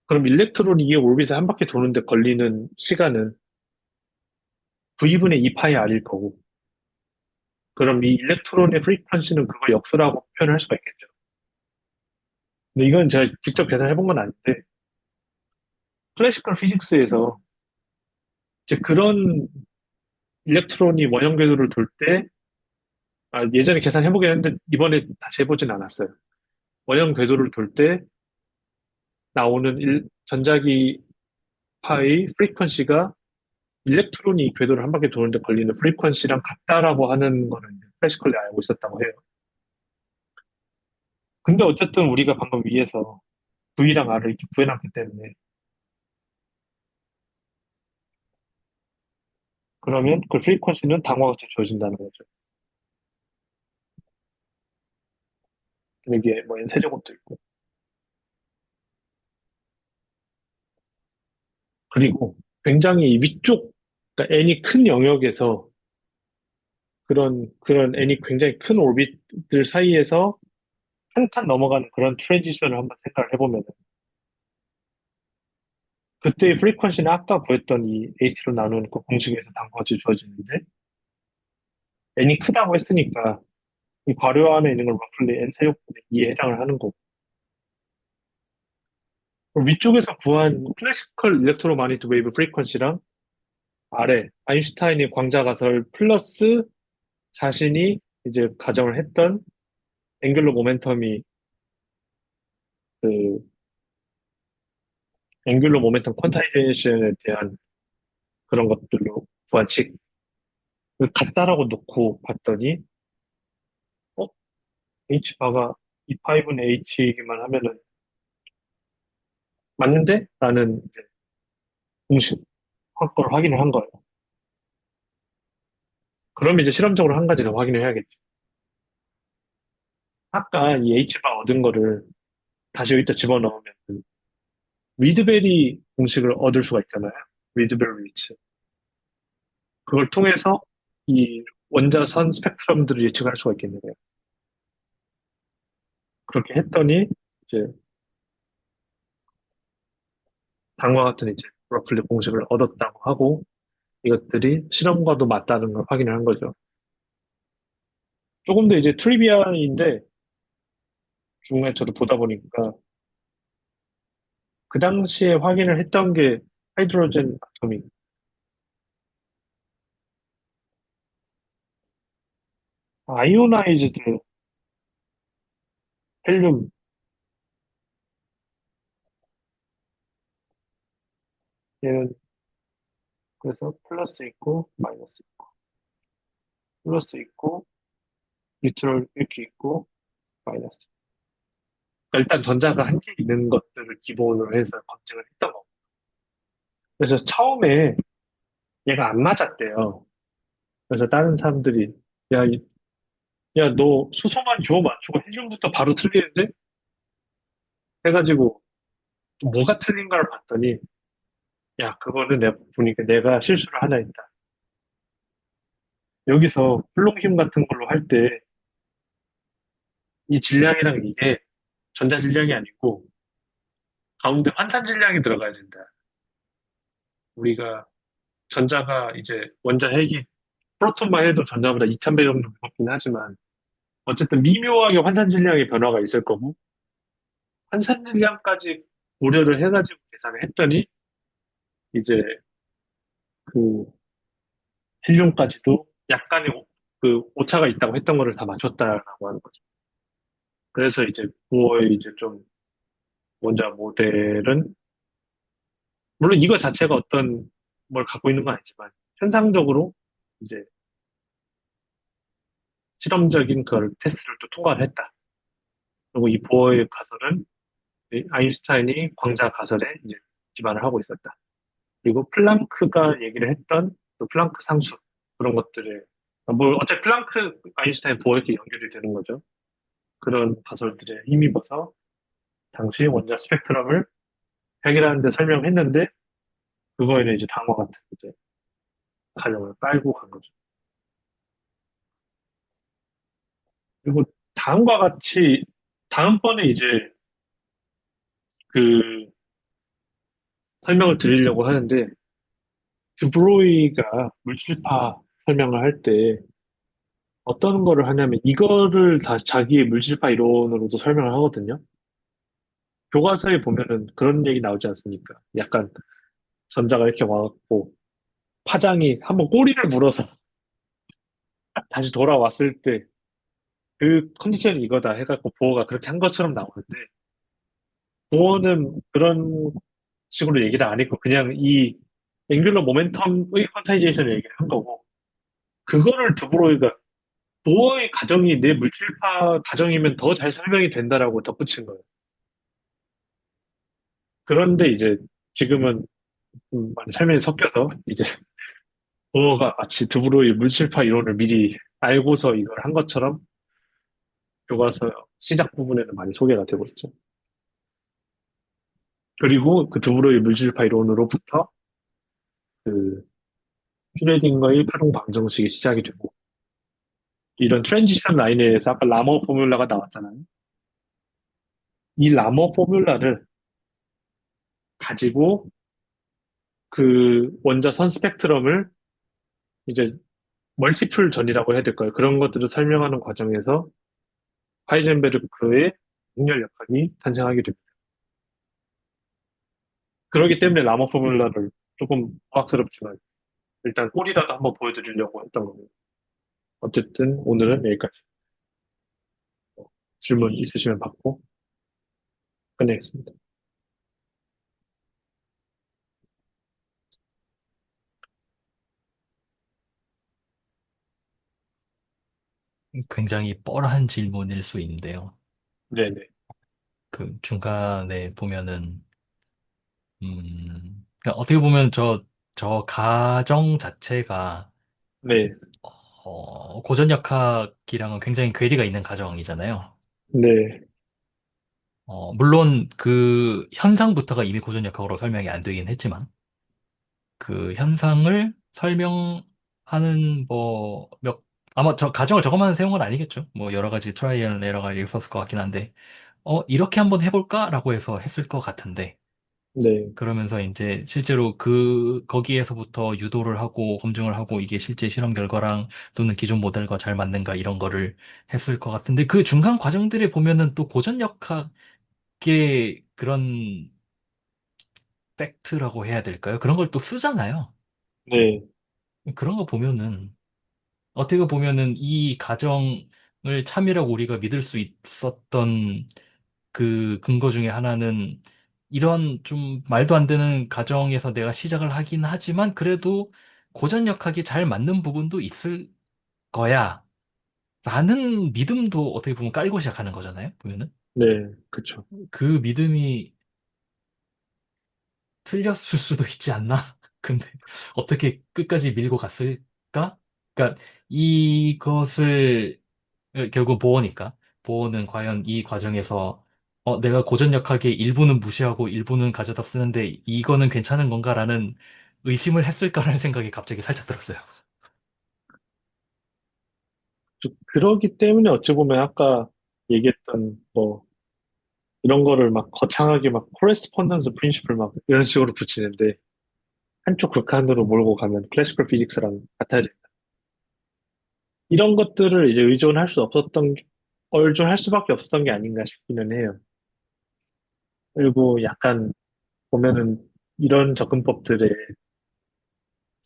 Speaker 2: 그럼 일렉트론이 이 올빗에 한 바퀴 도는데 걸리는 시간은 V분의 2파이 R일 거고, 그럼 이 일렉트론의 프리퀀시는 그걸 역수라고 표현할 수가 있겠죠. 근데 이건 제가 직접 계산해 본 건 아닌데, 클래시컬 피직스에서 이제 그런 일렉트론이 원형 궤도를 돌 때, 예전에 계산해 보긴 했는데, 이번에 다시 해보진 않았어요. 원형 궤도를 돌 때 나오는 전자기 파의 프리퀀시가 일렉트론이 이 궤도를 한 바퀴 도는데 걸리는 프리퀀시랑 같다라고 하는 거는 클래시컬리 알고 있었다고 해요. 근데 어쨌든 우리가 방금 위에서 V랑 R을 이렇게 구해놨기 때문에 그러면 그 프리퀀시는 다음과 같이 주어진다는 거죠. 여기에 뭐 N세제곱도 있고. 그리고 굉장히 위쪽, 그러니까 N이 큰 영역에서 그런 N이 굉장히 큰 오rbit들 사이에서 한 칸 넘어가는 그런 트랜지션을 한번 생각을 해보면 그때의 프리퀀시는 아까 보였던 이 H로 나누는 그 공식에서 다음과 같이 주어지는데 N이 크다고 했으니까 이 괄호 안에 있는 걸 러플리 N세제곱분의 2에 해당을 하는 거고 그럼 위쪽에서 구한 클래시컬 일렉트로마그네틱 웨이브 프리퀀시랑 아래 아인슈타인의 광자 가설 플러스 자신이 이제 가정을 했던 앵귤러 모멘텀이 그 앵귤러 모멘텀 퀀타이제이션에 대한 그런 것들로 구한 식을 같다라고 놓고 봤더니 어? H바가 2파이분의 H이기만 하면은 맞는데? 라는 이제 공식 걸 확인을 한 거예요. 그럼 이제 실험적으로 한 가지 더 확인을 해야겠죠. 아까 이 H바 얻은 거를 다시 여기다 집어넣으면 리드베리 공식을 얻을 수가 있잖아요. 리드베리 위치. 그걸 통해서 이 원자선 스펙트럼들을 예측할 수가 있겠네요. 그렇게 했더니 이제 다음과 같은 이제 러플리 공식을 얻었다고 하고 이것들이 실험과도 맞다는 걸 확인을 한 거죠. 조금 더 이제 트리비아인데 중간에 저도 보다 보니까 그 당시에 확인을 했던 게 하이드로젠 아토믹, 아이오나이즈드 헬륨, 얘는 그래서 플러스 있고 마이너스 있고 플러스 있고 뉴트럴 이렇게 있고 마이너스. 그러니까 일단 전자가 한 개 있는 것들을 기본으로 해서 검증을 했던 거고. 그래서 처음에 얘가 안 맞았대요. 그래서 다른 사람들이 야, 야, 너 수소만 줘 맞추고 헬륨부터 바로 틀리는데? 해가지고 뭐가 틀린가를 봤더니 야, 그거는 내가 보니까 내가 실수를 하나 했다. 여기서 플롱힘 같은 걸로 할 때 이 질량이랑 이게 전자 질량이 아니고 가운데 환산 질량이 들어가야 된다. 우리가 전자가 이제 원자 핵이 프로톤만 해도 전자보다 2000배 정도 무겁긴 하지만 어쨌든 미묘하게 환산 질량의 변화가 있을 거고 환산 질량까지 고려를 해가지고 계산을 했더니 이제 그 헬륨까지도 약간의 그 오차가 있다고 했던 거를 다 맞췄다라고 하는 거죠. 그래서 이제 9호의 이제 좀 원자 모델은 물론 이거 자체가 어떤 뭘 갖고 있는 건 아니지만 현상적으로 이제 실험적인 그걸 테스트를 또 통과를 했다. 그리고 이 보어의 가설은 이 아인슈타인이 광자 가설에 이제 기반을 하고 있었다. 그리고 플랑크가 얘기를 했던 그 플랑크 상수 그런 것들에 뭐 어차피 플랑크 아인슈타인 보어 이렇게 연결이 되는 거죠. 그런 가설들에 힘입어서 당시 원자 스펙트럼을 해결하는 데 설명했는데 그거에는 이제 다음과 같은 이제 가령을 깔고 간 거죠. 그리고 다음과 같이 다음번에 이제 그 설명을 드리려고 하는데 듀브로이가 물질파 설명을 할 때 어떤 거를 하냐면 이거를 다 자기의 물질파 이론으로도 설명을 하거든요. 교과서에 보면은 그런 얘기 나오지 않습니까? 약간 전자가 이렇게 와갖고 파장이 한번 꼬리를 물어서 다시 돌아왔을 때 그 컨디션이 이거다 해갖고 보어가 그렇게 한 것처럼 나오는데 보어는 그런 식으로 얘기를 안 했고 그냥 이 앵귤러 모멘텀의 퀀타이제이션을 얘기를 한 거고 그거를 드브로이가 보어의 가정이 내 물질파 가정이면 더 잘 설명이 된다라고 덧붙인 거예요. 그런데 이제 지금은 많이 설명이 섞여서 이제 보어가 마치 드브로이 물질파 이론을 미리 알고서 이걸 한 것처럼 교과서 시작 부분에는 많이 소개가 되고 있죠. 그리고 그 드브로이 물질파 이론으로부터 그 슈레딩거의 파동 방정식이 시작이 되고 이런 트랜지션 라인에서 아까 라머 포뮬라가 나왔잖아요. 이 라머 포뮬라를 가지고 그 원자선 스펙트럼을 이제 멀티플 전이라고 해야 될까요? 그런 것들을 설명하는 과정에서 하이젠베르크의 행렬 역학이 탄생하게 됩니다. 그렇기 때문에 라머 포뮬라를 조금 과학스럽지만 일단 꼴이라도 한번 보여드리려고 했던 겁니다. 어쨌든 오늘은 여기까지. 질문 있으시면 받고 끝내겠습니다.
Speaker 1: 굉장히 뻔한 질문일 수 있는데요.
Speaker 2: 네네.
Speaker 1: 그 중간에 보면은, 그러니까 어떻게 보면 저 가정 자체가,
Speaker 2: 네.
Speaker 1: 고전역학이랑은 굉장히 괴리가 있는 가정이잖아요.
Speaker 2: 네.
Speaker 1: 물론 그 현상부터가 이미 고전역학으로 설명이 안 되긴 했지만, 그 현상을 설명하는 뭐 아마 저 가정을 저것만 세운 건 아니겠죠. 뭐 여러 가지 트라이 앤 에러가 있었을 것 같긴 한데, 이렇게 한번 해볼까라고 해서 했을 것 같은데,
Speaker 2: 네,
Speaker 1: 그러면서 이제 실제로 거기에서부터 유도를 하고 검증을 하고 이게 실제 실험 결과랑 또는 기존 모델과 잘 맞는가 이런 거를 했을 것 같은데, 그 중간 과정들에 보면은 또 고전역학의 그런 팩트라고 해야 될까요? 그런 걸 또 쓰잖아요.
Speaker 2: 네,
Speaker 1: 그런 거 보면은, 어떻게 보면은 이 가정을 참이라고 우리가 믿을 수 있었던 그 근거 중에 하나는 이런 좀 말도 안 되는 가정에서 내가 시작을 하긴 하지만 그래도 고전역학이 잘 맞는 부분도 있을 거야. 라는 믿음도 어떻게 보면 깔고 시작하는 거잖아요. 보면은.
Speaker 2: 네, 그쵸.
Speaker 1: 그 믿음이 틀렸을 수도 있지 않나? 근데 어떻게 끝까지 밀고 갔을까? 그러니까 이것을 결국 보어니까. 보어는 과연 이 과정에서 내가 고전역학의 일부는 무시하고 일부는 가져다 쓰는데 이거는 괜찮은 건가라는 의심을 했을까라는 생각이 갑자기 살짝 들었어요.
Speaker 2: 그러기 때문에 어찌 보면 아까 얘기했던 뭐 이런 거를 막 거창하게 막 코레스폰던스 프린시플 막 이런 식으로 붙이는데 한쪽 극한으로 몰고 가면 클래시컬 피직스랑 같아야 돼. 이런 것들을 이제 의존할 수밖에 없었던 게 아닌가 싶기는 해요. 그리고 약간 보면은 이런 접근법들의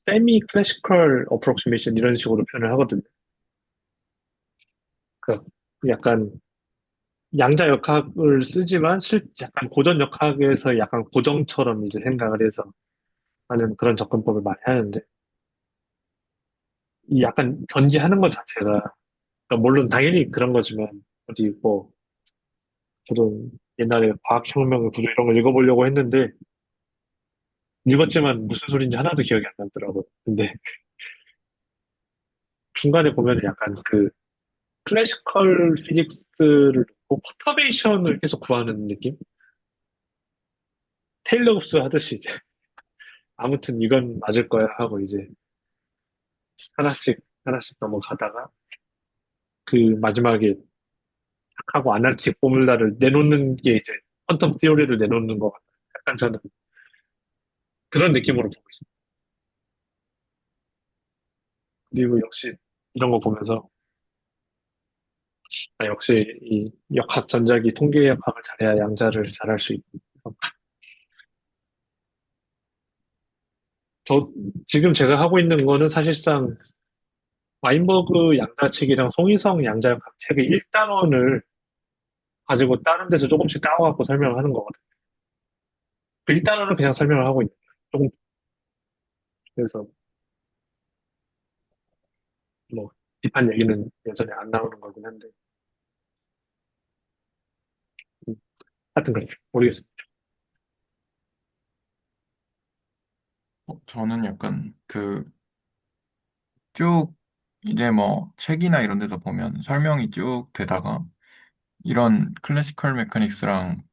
Speaker 2: 세미 클래시컬 어프록시메이션 이런 식으로 표현을 하거든요. 그 약간 양자 역학을 쓰지만 약간 고전 역학에서 약간 고정처럼 이제 생각을 해서 하는 그런 접근법을 많이 하는데 이 약간 전지하는 것 자체가 그러니까 물론 당연히 그런 거지만 어디 뭐 저도 옛날에 과학혁명의 구조 이런 걸 읽어보려고 했는데 읽었지만 무슨 소리인지 하나도 기억이 안 나더라고요. 근데 중간에 보면 약간 그 클래시컬 피직스를 놓고 퍼터베이션을 계속 구하는 느낌? 테일러 흡수 하듯이 이제 아무튼 이건 맞을 거야 하고 이제 하나씩 하나씩 넘어가다가 그 마지막에 하고 아날리틱 포뮬라를 내놓는 게 이제 퀀텀 티오리를 내놓는 것 같아요. 약간 저는 그런 느낌으로 보고 있습니다. 그리고 역시 이런 거 보면서 역시 이 역학 전자기 통계 역학을 잘해야 양자를 잘할 수 있고 저 지금 제가 하고 있는 거는 사실상 와인버그 양자책이랑 송희성 양자역학 책의 1단원을 가지고 다른 데서 조금씩 따와갖고 설명을 하는 거거든요. 그 1단원은 그냥 설명을 하고 있는 거예요. 조금 그래서 뭐 딥한 얘기는 여전히 안 나오는 거긴 한데 음, 하여튼 그래 모르겠습니다.
Speaker 3: 저는 약간 그 쭉 이제 뭐 책이나 이런 데서 보면 설명이 쭉 되다가 이런 클래시컬 메카닉스랑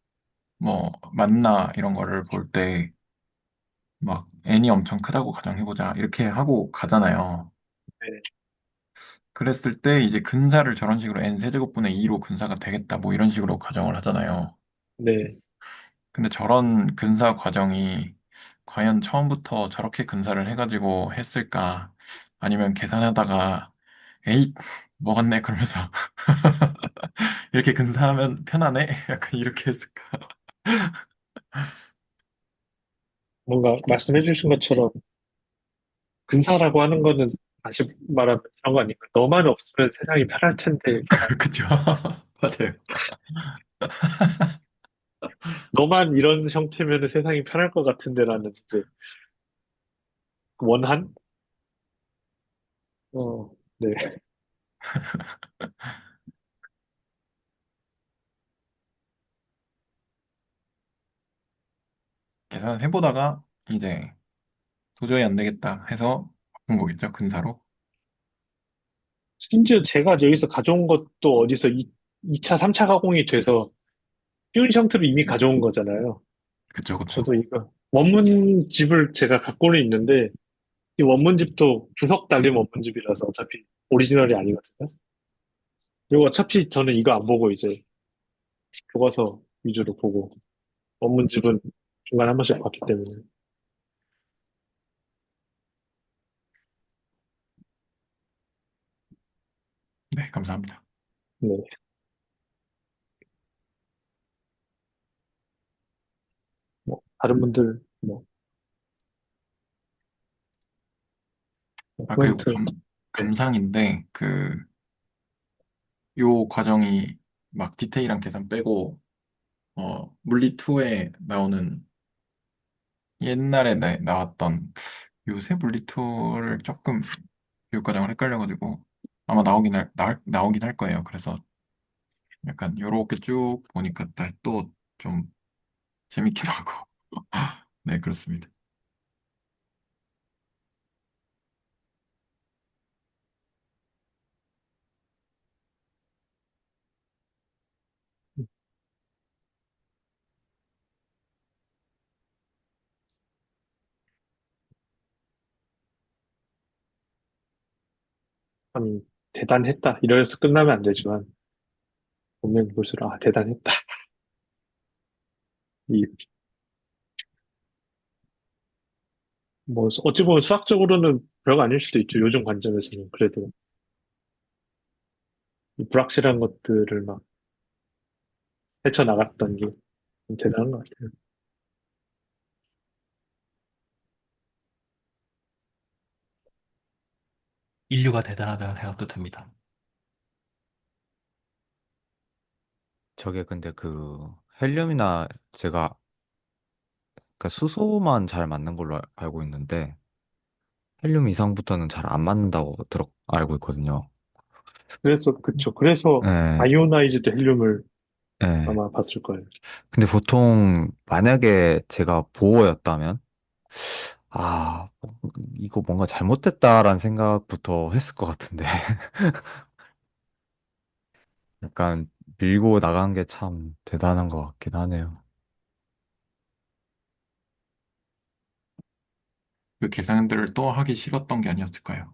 Speaker 3: 뭐 맞나 이런 거를 볼 때 막 n이 엄청 크다고 가정해보자 이렇게 하고 가잖아요.
Speaker 2: 네,
Speaker 3: 그랬을 때 이제 근사를 저런 식으로 n 세제곱분의 2로 근사가 되겠다 뭐 이런 식으로 가정을 하잖아요.
Speaker 2: 네.
Speaker 3: 근데 저런 근사 과정이 과연 처음부터 저렇게 근사를 해가지고 했을까? 아니면 계산하다가 에잇 먹었네 그러면서 이렇게 근사하면 편하네? 약간 이렇게 했을까?
Speaker 2: 뭔가 말씀해 주신 것처럼 근사라고 하는 거는 다시 말하면 그런 거 아닌가. 너만 없으면 세상이 편할 텐데
Speaker 3: 그죠? 맞아요.
Speaker 2: 너만 이런 형태면 세상이 편할 것 같은데라는 이제 원한? 네.
Speaker 3: 계산해보다가 이제 도저히 안 되겠다 해서 바꾼 거겠죠, 근사로.
Speaker 2: 심지어 제가 여기서 가져온 것도 어디서 2차, 3차 가공이 돼서 쉬운 형태로 이미 가져온 거잖아요.
Speaker 3: 그쵸, 그쵸.
Speaker 2: 저도 이거 원문집을 제가 갖고는 있는데 이 원문집도 주석 달린 원문집이라서 어차피 오리지널이 아니거든요. 그리고 어차피 저는 이거 안 보고 이제 교과서 위주로 보고 원문집은 중간에 한 번씩 봤기 때문에.
Speaker 3: 네, 감사합니다.
Speaker 2: 네. 뭐 다른 분들
Speaker 3: 아, 그리고
Speaker 2: 코멘트. 네.
Speaker 3: 감상인데, 요 과정이 막 디테일한 계산 빼고, 물리2에 나오는 옛날에 나왔던 요새 물리2를 조금 교육과정을 헷갈려가지고 아마 나오긴 할 거예요. 그래서 약간 요렇게 쭉 보니까 또 좀 재밌기도 하고. 네, 그렇습니다.
Speaker 2: 참 대단했다. 이래서 끝나면 안 되지만 보면 볼수록 아 대단했다. 이 뭐 어찌 보면 수학적으로는 별거 아닐 수도 있죠. 요즘 관점에서는 그래도 이 불확실한 것들을 막 헤쳐나갔던 게 좀 대단한 것 같아요.
Speaker 1: 인류가 대단하다는 생각도 듭니다.
Speaker 5: 저게 근데 헬륨이나 제가 수소만 잘 맞는 걸로 알고 있는데 헬륨 이상부터는 잘 안 맞는다고 알고 있거든요.
Speaker 2: 그래서 그쵸. 그래서
Speaker 5: 예,
Speaker 2: 아이오나이즈드 헬륨을
Speaker 5: 예.
Speaker 2: 아마 봤을 거예요.
Speaker 5: 근데 보통 만약에 제가 보호였다면 이거 뭔가 잘못됐다라는 생각부터 했을 것 같은데 약간 밀고 나간 게 참 대단한 것 같긴 하네요.
Speaker 3: 그 계산들을 또 하기 싫었던 게 아니었을까요?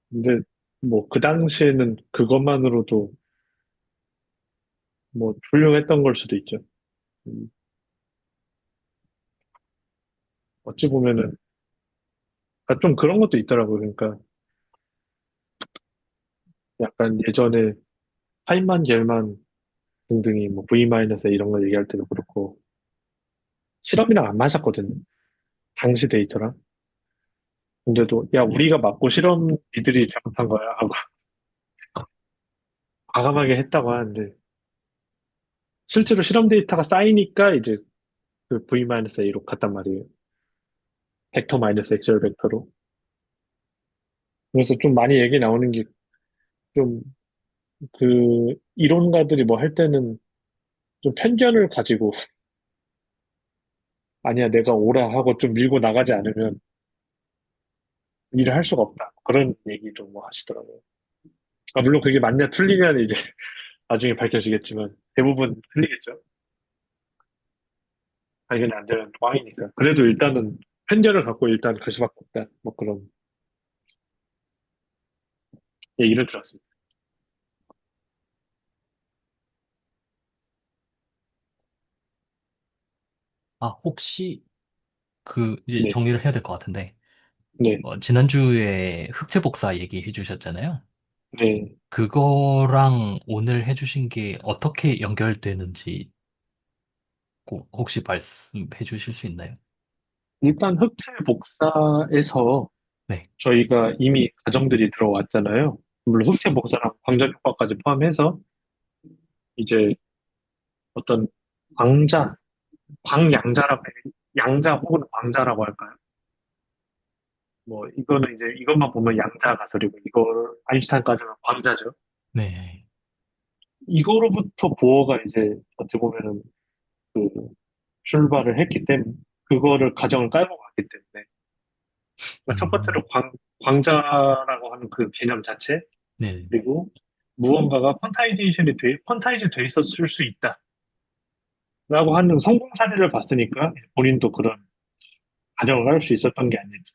Speaker 2: 근데 뭐 그 당시에는 그것만으로도 뭐 훌륭했던 걸 수도 있죠. 음, 어찌 보면은 좀 그런 것도 있더라고요. 그러니까 약간 예전에 파인만 겔만 등등이 뭐 V-A 이런 거 얘기할 때도 그렇고 실험이랑 안 맞았거든요. 당시 데이터랑. 근데도 야 우리가 맞고 실험 니들이 잘못한 거야 하고 과감하게 했다고 하는데 실제로 실험 데이터가 쌓이니까 이제 그 V-A로 갔단 말이에요. 벡터 마이너스 엑셀 벡터로. 그래서 좀 많이 얘기 나오는 게 좀 그 이론가들이 뭐 할 때는 좀 편견을 가지고 아니야 내가 오라 하고 좀 밀고 나가지 않으면 일을 할 수가 없다. 그런 얘기도 뭐 하시더라고요. 아, 물론 그게 맞냐 틀리냐는 이제 나중에 밝혀지겠지만 대부분 틀리겠죠. 발견이 안 되는 꽝이니까. 그래도 일단은 편견을 갖고 일단 갈 수밖에 없다. 뭐 그런 얘기를 들었습니다.
Speaker 1: 아, 혹시 이제
Speaker 2: 네,
Speaker 1: 정리를 해야 될 것 같은데,
Speaker 2: 네,
Speaker 1: 지난주에 흑체 복사 얘기해 주셨잖아요.
Speaker 2: 네.
Speaker 1: 그거랑 오늘 해주신 게 어떻게 연결되는지 혹시 말씀해 주실 수 있나요?
Speaker 2: 일단 흑체 복사에서
Speaker 1: 네.
Speaker 2: 저희가 이미 가정들이 들어왔잖아요. 물론 흑체 복사랑 광전 효과까지 포함해서 이제 어떤 광자, 광양자라고 양자 혹은 광자라고 할까요? 뭐 이거는 이제 이것만 보면 양자 가설이고 이걸 아인슈타인까지는 광자죠.
Speaker 1: 네.
Speaker 2: 이거로부터 보어가 이제 어찌 보면은 그 출발을 했기 때문에 그거를 가정을 깔고 갔기 때문에 그러니까 첫 번째로
Speaker 1: 음,
Speaker 2: 광자라고 하는 그 개념 자체
Speaker 1: 네.
Speaker 2: 그리고 무언가가 퀀타이즈 돼 있었을 수 있다. 라고 하는 성공 사례를 봤으니까 본인도 그런 가정을 할 수 있었던 게 아닐지.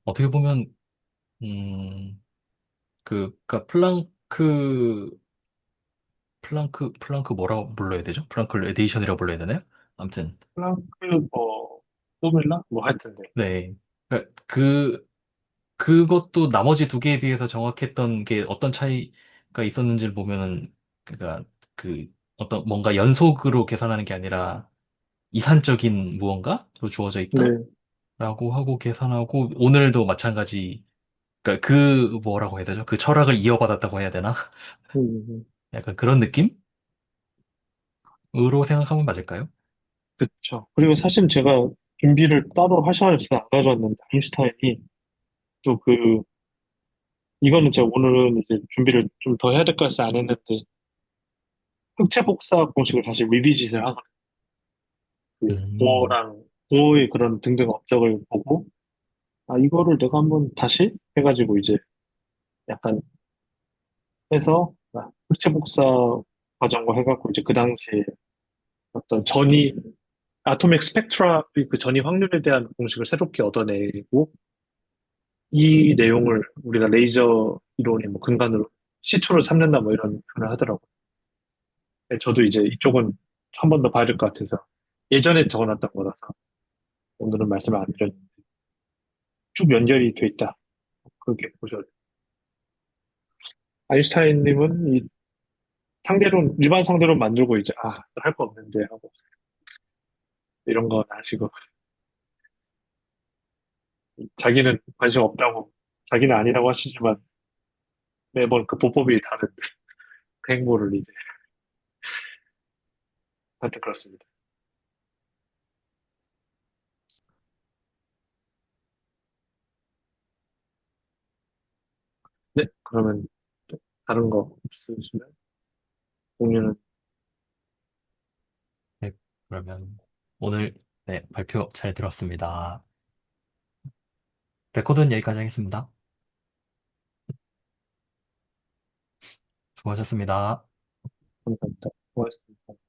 Speaker 1: 어떻게 보면, 음, 그니까 플랑크 뭐라고 불러야 되죠? 플랑크 레디에이션이라고 불러야 되나요? 아무튼,
Speaker 2: 플랑크, 뭐, 포뮬라? 뭐 하여튼, 네.
Speaker 1: 네. 그러니까 그것도 나머지 두 개에 비해서 정확했던 게 어떤 차이가 있었는지를 보면은, 그니까, 어떤 뭔가 연속으로 계산하는 게 아니라 이산적인 무언가로 주어져 있다?
Speaker 2: 네.
Speaker 1: 라고 하고 계산하고, 오늘도 마찬가지, 그러니까 뭐라고 해야 되죠? 그 철학을 이어받았다고 해야 되나?
Speaker 2: 음,
Speaker 1: 약간 그런 느낌으로 생각하면 맞을까요?
Speaker 2: 그쵸. 그리고 사실 제가 준비를 따로 하셔야 해서 안 가져왔는데, 아인슈타인이 또 이거는 제가 오늘은 이제 준비를 좀 더 해야 될 것 같아서 안 했는데, 흑체 복사 공식을 다시 리비짓을 하거든요.
Speaker 1: 음,
Speaker 2: 보어랑, 보어의 그런 등등 업적을 보고, 이거를 내가 한번 다시 해가지고 이제 약간 해서, 흑체 복사 과정과 해갖고 이제 그 당시에 어떤 아토믹 스펙트라의 그 전이 확률에 대한 공식을 새롭게 얻어내고, 이 내용을 우리가 레이저 이론의 뭐 근간으로 시초를 삼는다 뭐 이런 표현을 하더라고요. 네, 저도 이제 이쪽은 한 번 더 봐야 될 것 같아서 예전에 적어놨던 거라서 오늘은 말씀을 안 드렸는데 쭉 연결이 돼 있다. 그렇게 보셔도 돼요. 아인슈타인님은 이 상대론, 일반 상대론 만들고 이제, 할 거 없는데 하고 이런 거 하시고 자기는 관심 없다고 자기는 아니라고 하시지만 매번 그 보법이 다른 그 행보를 이제 하여튼 그렇습니다. 네, 그러면 또 다른 거 없으시면 공유는
Speaker 1: 네, 그러면 오늘 네, 발표 잘 들었습니다. 레코드는 여기까지 하겠습니다. 수고하셨습니다.
Speaker 2: 감사합니다. 고맙습니다.